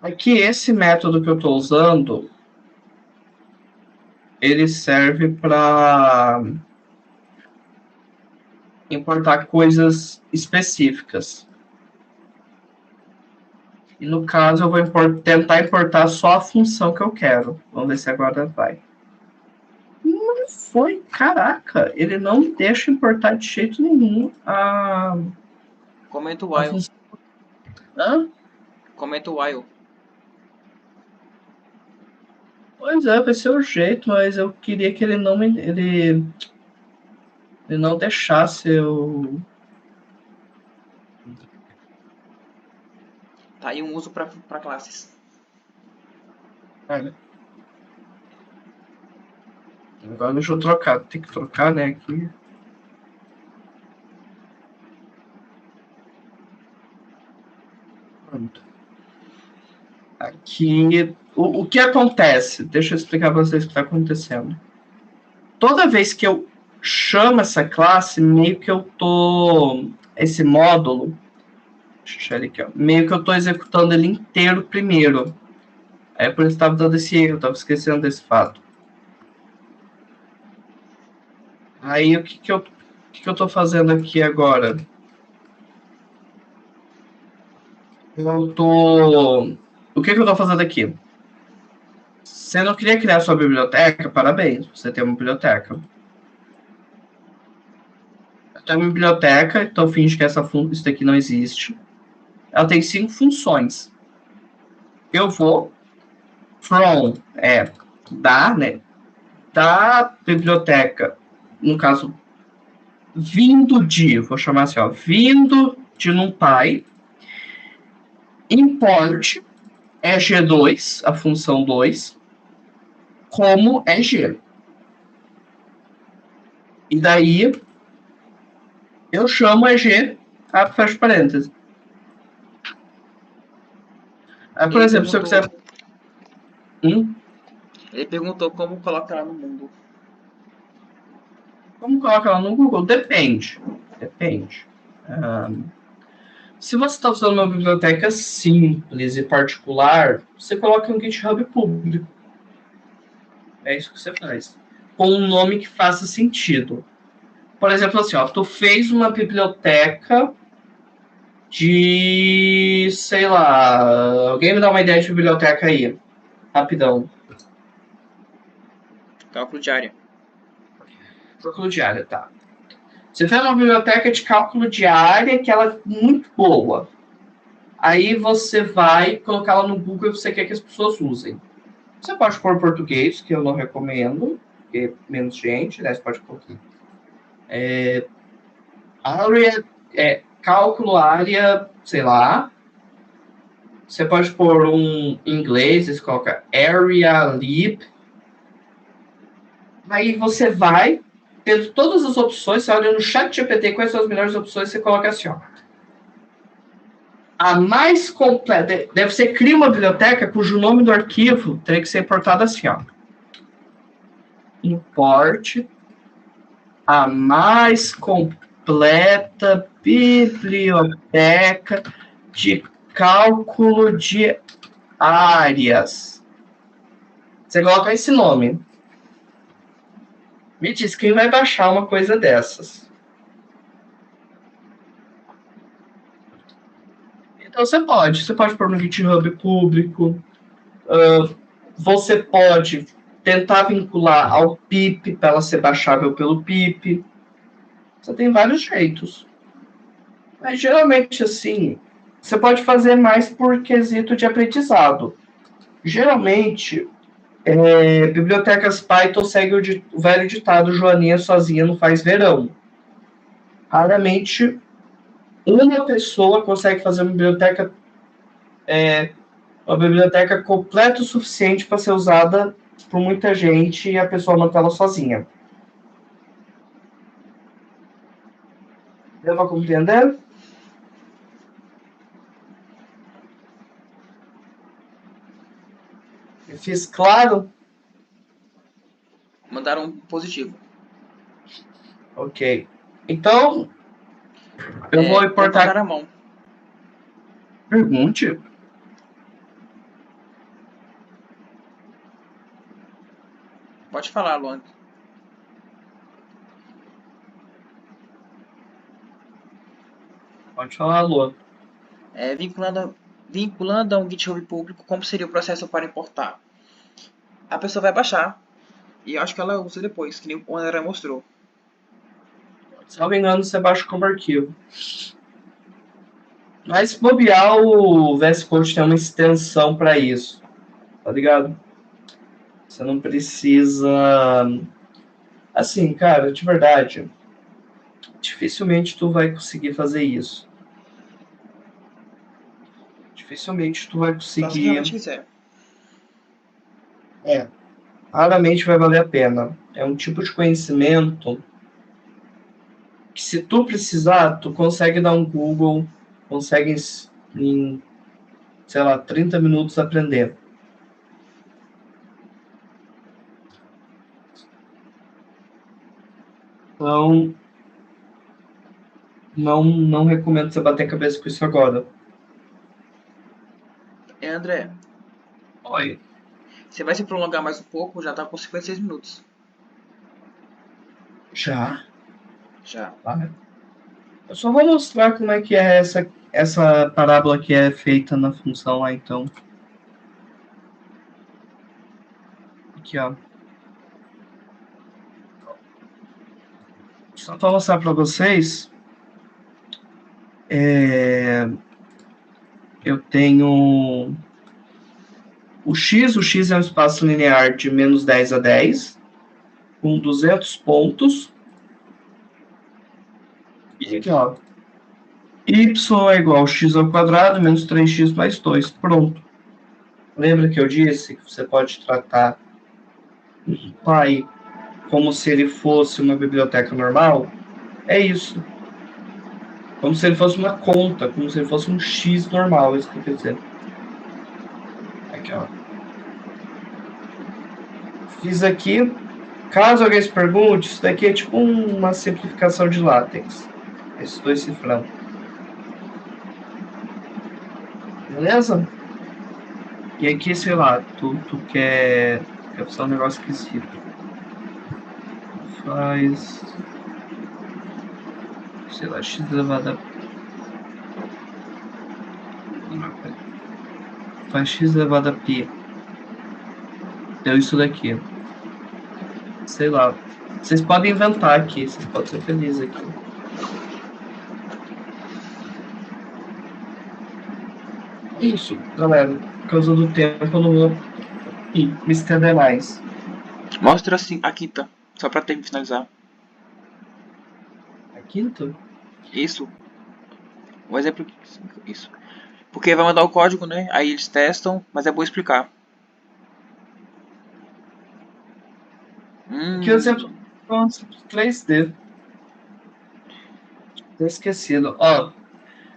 Aqui, esse método que eu estou usando, ele serve para importar coisas específicas. E no caso eu vou tentar importar só a função que eu quero. Vamos ver se agora vai. Não foi, caraca, ele não me deixa importar de jeito nenhum Comenta o a while. função. Hã? Comenta o while. Pois é, vai ser o jeito, mas eu queria que ele não me. Ele não deixasse eu. Tá aí um uso para classes. Olha. Agora deixa eu trocar. Tem que trocar, né? Aqui. Pronto. Aqui. O que acontece? Deixa eu explicar para vocês o que está acontecendo. Toda vez que eu chamo essa classe, meio que eu tô. Esse módulo. Deixa eu achar ele aqui, ó. Meio que eu tô executando ele inteiro primeiro. É por isso que estava dando esse erro, eu estava esquecendo desse fato. Aí o que eu tô fazendo aqui agora? O que eu tô fazendo aqui? Você não queria criar sua biblioteca? Parabéns, você tem uma biblioteca. Eu tenho uma biblioteca, então finge que isso daqui não existe. Ela tem 5 funções. Eu vou from né, da biblioteca, no caso, vou chamar assim, ó, vindo de NumPy, import EG2, a função 2, como EG. E daí eu chamo EG, abre fecha parênteses. Por exemplo, se eu quiser. Ele perguntou como coloca ela no mundo. Como coloca ela no Google? Depende. Se você está usando uma biblioteca simples e particular, você coloca um GitHub público. É isso que você faz. Com um nome que faça sentido. Por exemplo, assim, ó, tu fez uma biblioteca de, sei lá, alguém me dá uma ideia de biblioteca aí, rapidão. Cálculo de área. Cálculo de área, tá. Você fez uma biblioteca de cálculo de área que ela é muito boa. Aí você vai colocar ela no Google e você quer que as pessoas usem. Você pode pôr português, que eu não recomendo, porque menos gente, né? Você pode pôr aqui. Área, cálculo área, sei lá. Você pode pôr um inglês, você coloca area lib. Aí você vai, tendo todas as opções, você olha no chat GPT quais são as melhores opções, você coloca assim, ó. A mais completa, deve ser cria uma biblioteca cujo nome do arquivo teria que ser importado assim, ó. Importe a mais completa biblioteca de cálculo de áreas. Você coloca esse nome. Me diz quem vai baixar uma coisa dessas. Então você pode pôr no GitHub público. Você pode tentar vincular ao PIP para ela ser baixável pelo PIP. Você tem vários jeitos. Mas geralmente, assim, você pode fazer mais por quesito de aprendizado. Geralmente, bibliotecas Python seguem o velho ditado: Joaninha sozinha não faz verão. Raramente, uma pessoa consegue fazer uma biblioteca completa o suficiente para ser usada por muita gente e a pessoa manter ela sozinha. Deu para compreender? Eu fiz claro? Mandaram um positivo. Ok. Então, eu vou importar. Levantar a mão. Pergunte. Pode falar, Luan. Pode falar, Lua. Vinculando vinculando a um GitHub público, como seria o processo para importar? A pessoa vai baixar, e eu acho que ela usa depois, que nem o André mostrou. Se não me engano, você baixa como arquivo. Mas se bobear, o VS Code tem uma extensão para isso, tá ligado? Você não precisa... Assim, cara, de verdade, dificilmente tu vai conseguir fazer isso. Dificilmente tu vai Só se conseguir... realmente quiser. Raramente vai valer a pena. É um tipo de conhecimento que, se tu precisar, tu consegue dar um Google, consegue em, sei lá, 30 minutos aprender. Então, não recomendo você bater a cabeça com isso agora. André, Oi. você vai se prolongar mais um pouco, já tá com 56 minutos. Já? Já. Tá. Eu só vou mostrar como é que é essa parábola que é feita na função lá, então. Aqui, ó. Só para mostrar para vocês, eu tenho o x é um espaço linear de menos 10 a 10, com 200 pontos. E aqui, ó, y é igual a x ao quadrado menos 3x mais 2. Pronto. Lembra que eu disse que você pode tratar o pai como se ele fosse uma biblioteca normal? É isso. Como se ele fosse uma conta, como se ele fosse um x normal, é isso que eu quer dizer. Aqui, ó. Fiz aqui. Caso alguém se pergunte, isso daqui é tipo uma simplificação de látex. Esses dois cifrão. Beleza? E aqui, sei lá, tu quer fazer um negócio esquisito. Faz... sei lá, x elevado a... faz x elevado a π. Deu isso daqui. Sei lá. Vocês podem inventar aqui, vocês podem ser felizes aqui. Isso, galera. Por causa do tempo, eu não vou me estender mais. Mostra assim a quinta, só pra finalizar. A quinta? Isso. Um exemplo. Isso. Porque vai mandar o código, né? Aí eles testam, mas é bom explicar. Aqui o exemplo 3D. Tô esquecido. Ó,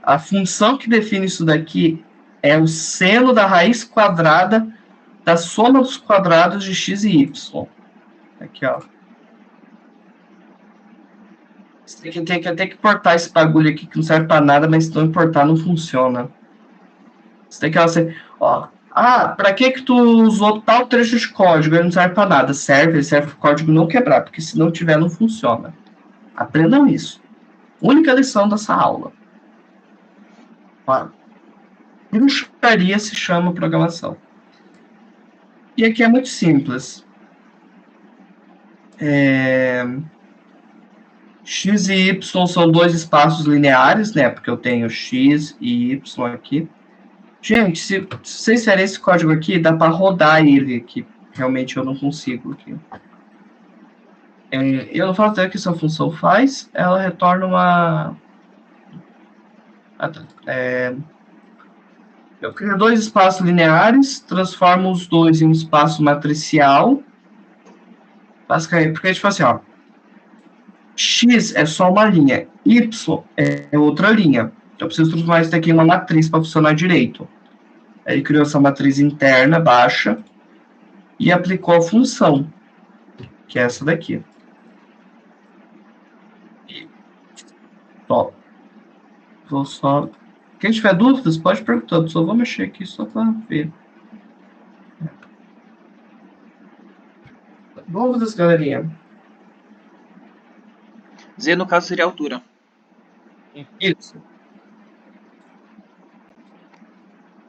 a função que define isso daqui é o seno da raiz quadrada da soma dos quadrados de x e y. Aqui, ó. Você tem que até que importar esse bagulho aqui que não serve pra nada, mas se não importar não funciona. Você tem que você, ó. Ah, pra que tu usou tal trecho de código? Ele não serve pra nada. Ele serve pro código não quebrar, porque se não tiver, não funciona. Aprendam isso. Única lição dessa aula. Ó, bruxaria se chama programação. E aqui é muito simples. X e Y são dois espaços lineares, né? Porque eu tenho X e Y aqui. Gente, se vocês fizerem esse código aqui, dá para rodar ele, que realmente eu não consigo aqui. Eu não falo até o que essa função faz, ela retorna uma... eu crio dois espaços lineares, transformo os dois em um espaço matricial. Basicamente, porque tipo assim, ó, X é só uma linha, Y é outra linha. Então eu preciso transformar isso daqui em uma matriz para funcionar direito. Ele criou essa matriz interna baixa e aplicou a função, que é essa daqui. Top. Vou só... Quem tiver dúvidas, pode perguntar. Só vou mexer aqui só para ver. Dúvidas, galerinha? Z no caso seria a altura. Isso.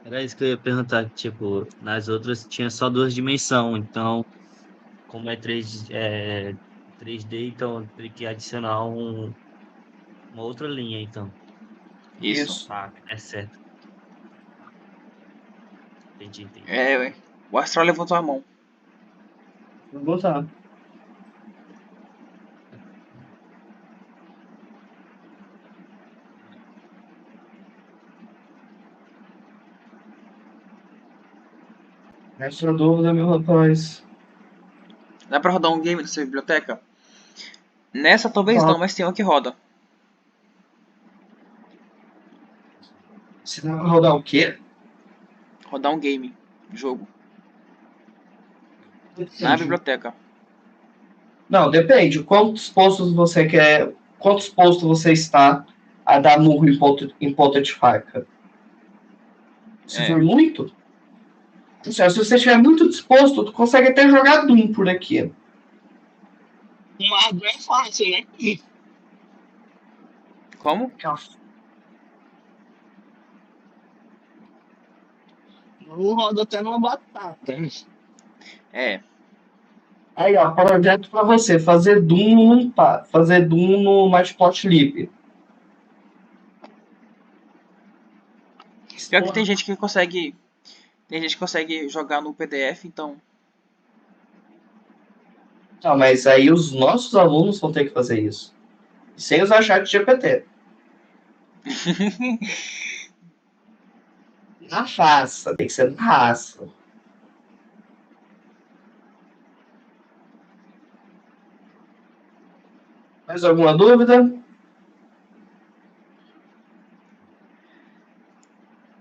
Era isso que eu ia perguntar, tipo, nas outras tinha só duas dimensões, então, como é 3D, então tem que adicionar uma outra linha, então. Isso. Isso. Tá, é certo. Entendi. É, o Astral levantou a mão. Vou botar. Essa dúvida, meu rapaz. Dá pra rodar um game nessa biblioteca? Nessa talvez Tá. não, mas tem uma que roda. Se dá pra rodar o quê? Rodar um game, jogo, na Depende. biblioteca. Não, depende. Quantos postos você quer. Quantos postos você está a dar murro em ponta de faca? Se É, for muito, se você estiver muito disposto, tu consegue até jogar Doom por aqui. Mas é fácil, né? como? Não roda até numa batata. É, Aí, ó, projeto pra você, fazer Doom no Matplotlib. pior que tem gente que consegue. Tem gente que consegue jogar no PDF, então. Não, mas aí os nossos alunos vão ter que fazer isso. Sem usar chat GPT. Na raça, tem que ser na raça. Mais alguma dúvida?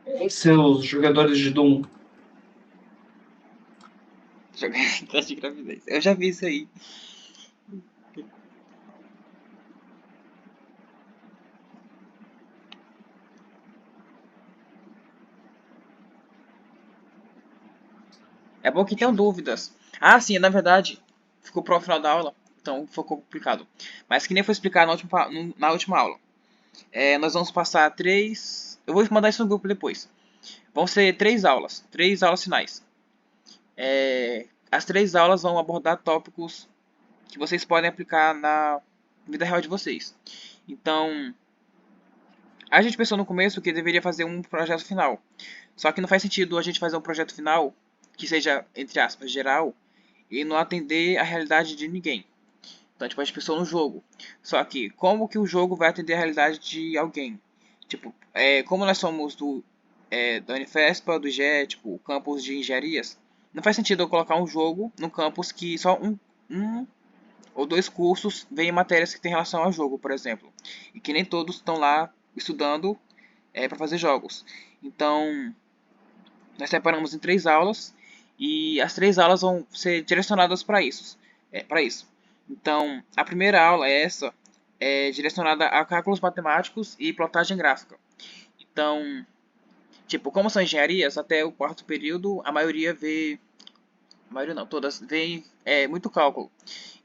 Em seus jogadores de Doom? Jogar teste de gravidez. Eu já vi isso aí. É bom que tenham dúvidas. Ah, sim, na verdade, ficou pro final da aula, então ficou complicado. Mas que nem foi explicado na última aula. Nós vamos passar três. Eu vou mandar isso no grupo depois. Vão ser três aulas finais. As três aulas vão abordar tópicos que vocês podem aplicar na vida real de vocês. Então, a gente pensou no começo que deveria fazer um projeto final. Só que não faz sentido a gente fazer um projeto final que seja, entre aspas, geral e não atender a realidade de ninguém. Então, tipo, a gente pensou no jogo. Só que, como que o jogo vai atender a realidade de alguém? Tipo, como nós somos da Unifespa, do IGE, tipo, campus de engenharias, não faz sentido eu colocar um jogo no campus que só um ou dois cursos veem matérias que têm relação ao jogo, por exemplo. E que nem todos estão lá estudando para fazer jogos. Então, nós separamos em três aulas e as três aulas vão ser direcionadas para isso. Para isso. Então, a primeira aula é essa, direcionada a cálculos matemáticos e plotagem gráfica. Então, tipo, como são engenharias, até o quarto período a maioria vê, a maioria não, todas veem muito cálculo.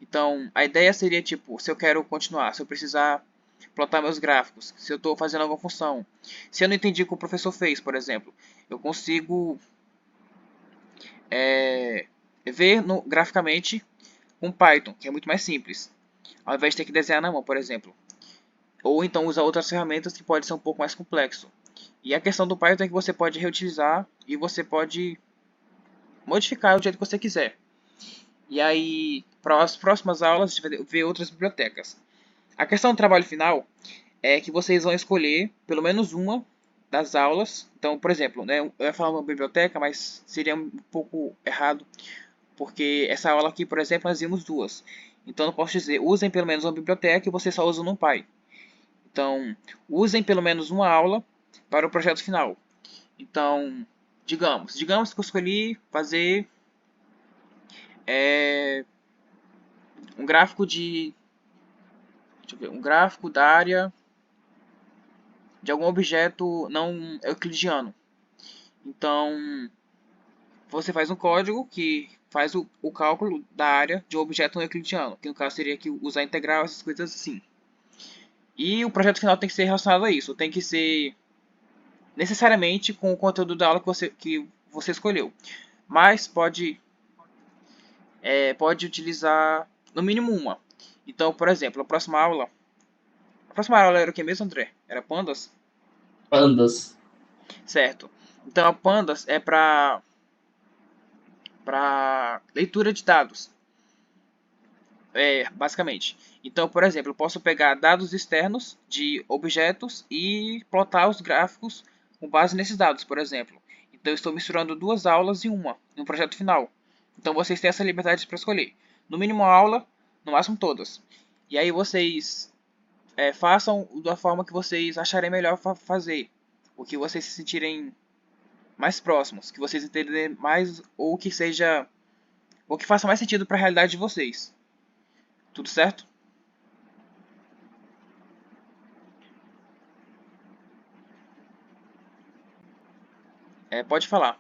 Então, a ideia seria tipo, se eu quero continuar, se eu precisar plotar meus gráficos, se eu estou fazendo alguma função, se eu não entendi o que o professor fez, por exemplo, eu consigo ver graficamente com Python, que é muito mais simples, ao invés de ter que desenhar na mão, por exemplo. Ou então usar outras ferramentas que pode ser um pouco mais complexo. E a questão do Python é que você pode reutilizar e você pode modificar do jeito que você quiser. E aí, para as próximas aulas, a gente vai ver outras bibliotecas. A questão do trabalho final é que vocês vão escolher pelo menos uma das aulas. Então, por exemplo, né, eu ia falar uma biblioteca, mas seria um pouco errado, porque essa aula aqui, por exemplo, nós vimos duas. Então, eu posso dizer, usem pelo menos uma biblioteca e você só usa no Pai. Então, usem pelo menos uma aula para o projeto final. Então, digamos que eu escolhi fazer um gráfico um gráfico da área de algum objeto não euclidiano. Então, você faz um código que faz o cálculo da área de um objeto não euclidiano, que no caso seria que usar integral, essas coisas assim. E o projeto final tem que ser relacionado a isso, tem que ser necessariamente com o conteúdo da aula que você escolheu. Mas pode utilizar no mínimo uma. Então, por exemplo, a próxima aula era o que mesmo, André? Era Pandas? Pandas. Certo. Então, a Pandas é para leitura de dados, basicamente. Então, por exemplo, eu posso pegar dados externos de objetos e plotar os gráficos com base nesses dados, por exemplo. Então, eu estou misturando duas aulas em um projeto final. Então, vocês têm essa liberdade para escolher. No mínimo uma aula, no máximo todas. E aí vocês façam da forma que vocês acharem melhor fazer. O que vocês se sentirem mais próximos, que vocês entenderem mais ou que seja ou que faça mais sentido para a realidade de vocês. Tudo certo? Pode falar.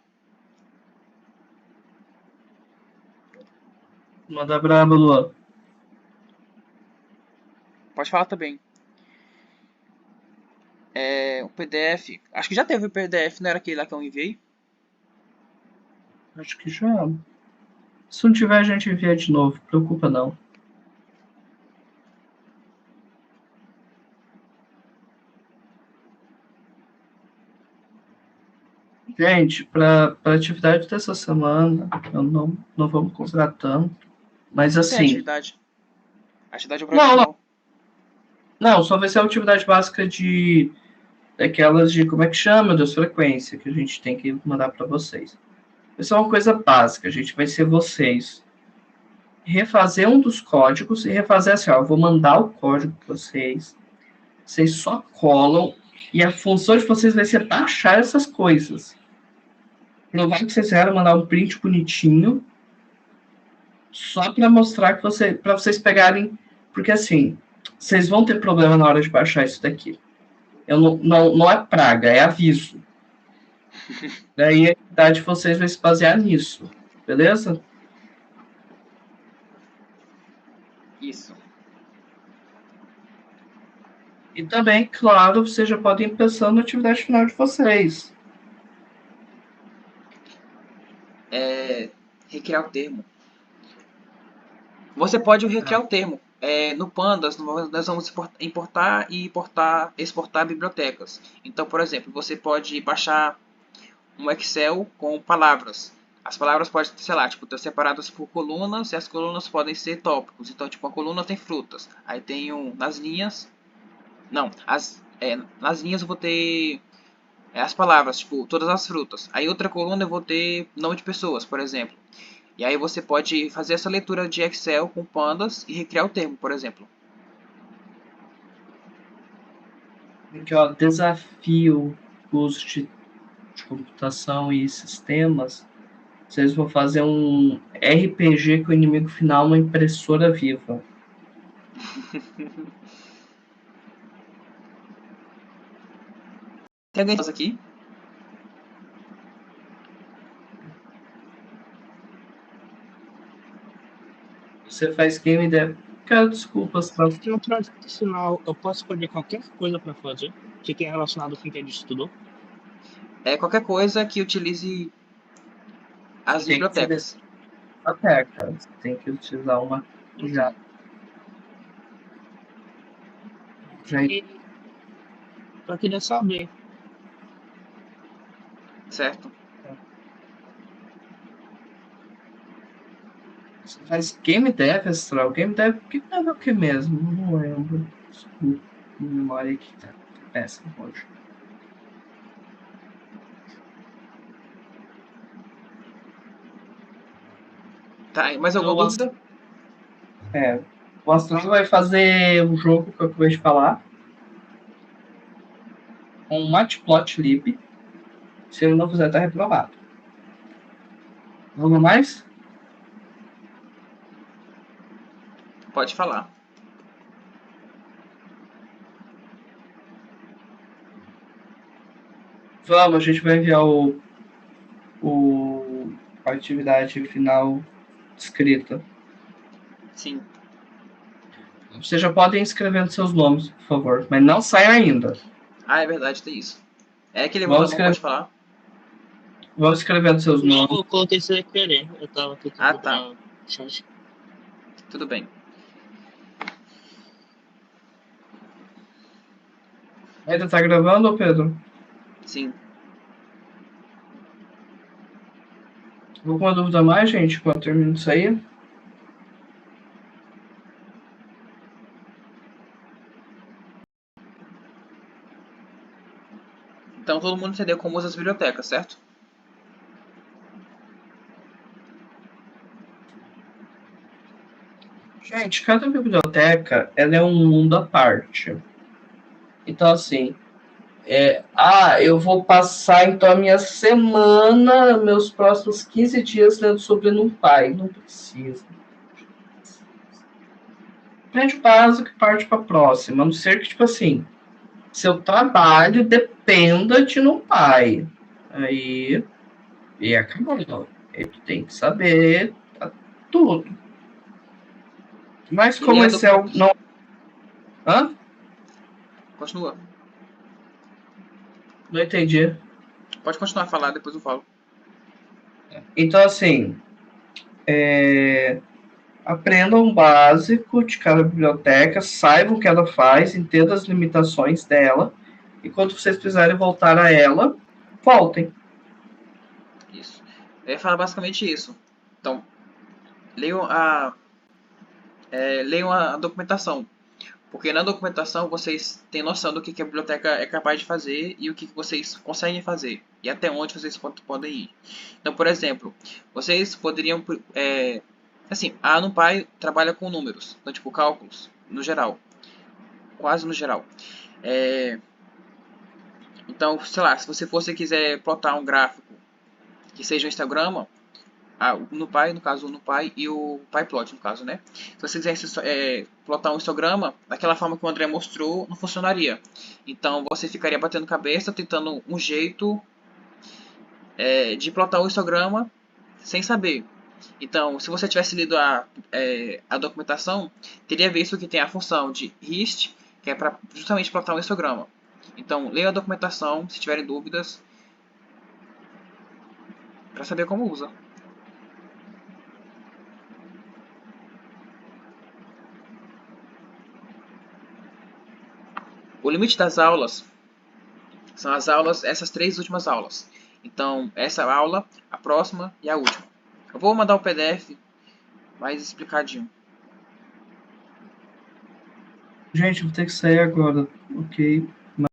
Manda braba, Luan. Pode falar também. O PDF. Acho que já teve o PDF, não era aquele lá que eu enviei? Acho que já. Se não tiver, a gente envia de novo. Preocupa não. Gente, para atividade dessa semana, eu não vamos considerar tanto. Mas Tem assim. atividade. Atividade operacional. Não, só vai ser a atividade básica daquelas de, como é que chama, meu Deus, frequência, que a gente tem que mandar para vocês. Vai ser uma coisa básica, a gente vai ser vocês refazer um dos códigos e refazer assim, ó, eu vou mandar o código para vocês só colam e a função de vocês vai ser baixar essas coisas. Provar que vocês vieram mandar um print bonitinho só para mostrar que para vocês pegarem, porque assim, vocês vão ter problema na hora de baixar isso daqui. Não é praga, é aviso. Daí a atividade de vocês vai se basear nisso, beleza? Isso. E também, claro, vocês já podem ir pensando na atividade final de vocês. Recriar o termo. Você pode recriar o termo. No Pandas, nós vamos importar e exportar bibliotecas. Então, por exemplo, você pode baixar um Excel com palavras. As palavras podem, sei lá, tipo, estar separadas por colunas e as colunas podem ser tópicos. Então, tipo, a coluna tem frutas. Aí tem nas linhas... Não, nas linhas eu vou ter as palavras, tipo, todas as frutas. Aí outra coluna eu vou ter nome de pessoas, por exemplo. E aí você pode fazer essa leitura de Excel com pandas e recriar o termo, por exemplo. Aqui, ó, desafio curso de computação e sistemas. Vocês vão fazer um RPG com o inimigo final uma impressora viva. Tem alguém aqui? Você faz game dev. Cara, desculpa, Se tem um projeto final, eu posso escolher qualquer coisa para fazer que tenha relacionado com o que a gente estudou? Qualquer coisa que utilize as bibliotecas. Até, cara. Você tem que utilizar uma já. Eu queria saber. Certo. Você faz game dev, Astral. Game dev, que é o que mesmo? Não lembro. Desculpa. Memória aqui tá péssima hoje. Tá, mais alguma dúvida? O Astral vai fazer o jogo que eu acabei de falar. Com um matplotlib. Se ele não fizer, tá reprovado. Algo mais? Pode falar. Vamos, a gente vai enviar a atividade final escrita. Sim. Vocês já podem ir escrevendo seus nomes, por favor. Mas não saia ainda. Ah, é verdade, tem isso. É que levantou a Vamos mão, pode falar. Vamos escrevendo seus Não, nomes. eu coloquei sem querer. Eu tava tentando Ah, tá. dar chance. Tudo bem. Ainda tá gravando, ô Pedro? Sim. Vou com uma dúvida a mais, gente, quando termino isso aí. Então todo mundo entendeu como usa as bibliotecas, certo? Gente, cada biblioteca, ela é um mundo à parte. Então, assim, eu vou passar, então, a minha semana, meus próximos 15 dias lendo sobre NumPy. Não precisa. Aprende o básico e parte para a próxima. A não ser que, tipo assim, seu trabalho dependa de NumPy. Aí, e acabou. Aí tu tem que saber tudo. Mas E ler como a Excel documentação. não... Hã? Continua. Não entendi. Pode continuar a falar, depois eu falo. Então, assim, aprendam o básico de cada biblioteca, saibam o que ela faz, entendam as limitações dela, e quando vocês precisarem voltar a ela, voltem. Isso. Eu ia falar basicamente isso. Então, leiam a documentação. Porque na documentação vocês têm noção do que a biblioteca é capaz de fazer e o que vocês conseguem fazer. E até onde vocês podem ir. Então, por exemplo, vocês poderiam... assim, a NumPy trabalha com números. Então, tipo, cálculos, no geral. Quase no geral. Então, sei lá, se você quiser plotar um gráfico que seja um histograma, o NumPy, no caso o NumPy e o PyPlot, no caso, né? Se você quisesse plotar um histograma, daquela forma que o André mostrou, não funcionaria. Então você ficaria batendo cabeça, tentando um jeito de plotar o histograma sem saber. Então, se você tivesse lido a documentação, teria visto que tem a função de hist, que é para justamente plotar um histograma. Então, leia a documentação, se tiverem dúvidas, para saber como usa. O limite das aulas são essas 3 últimas aulas. Então, essa aula, a próxima e a última. Eu vou mandar o PDF mais explicadinho. Gente, vou ter que sair agora, ok?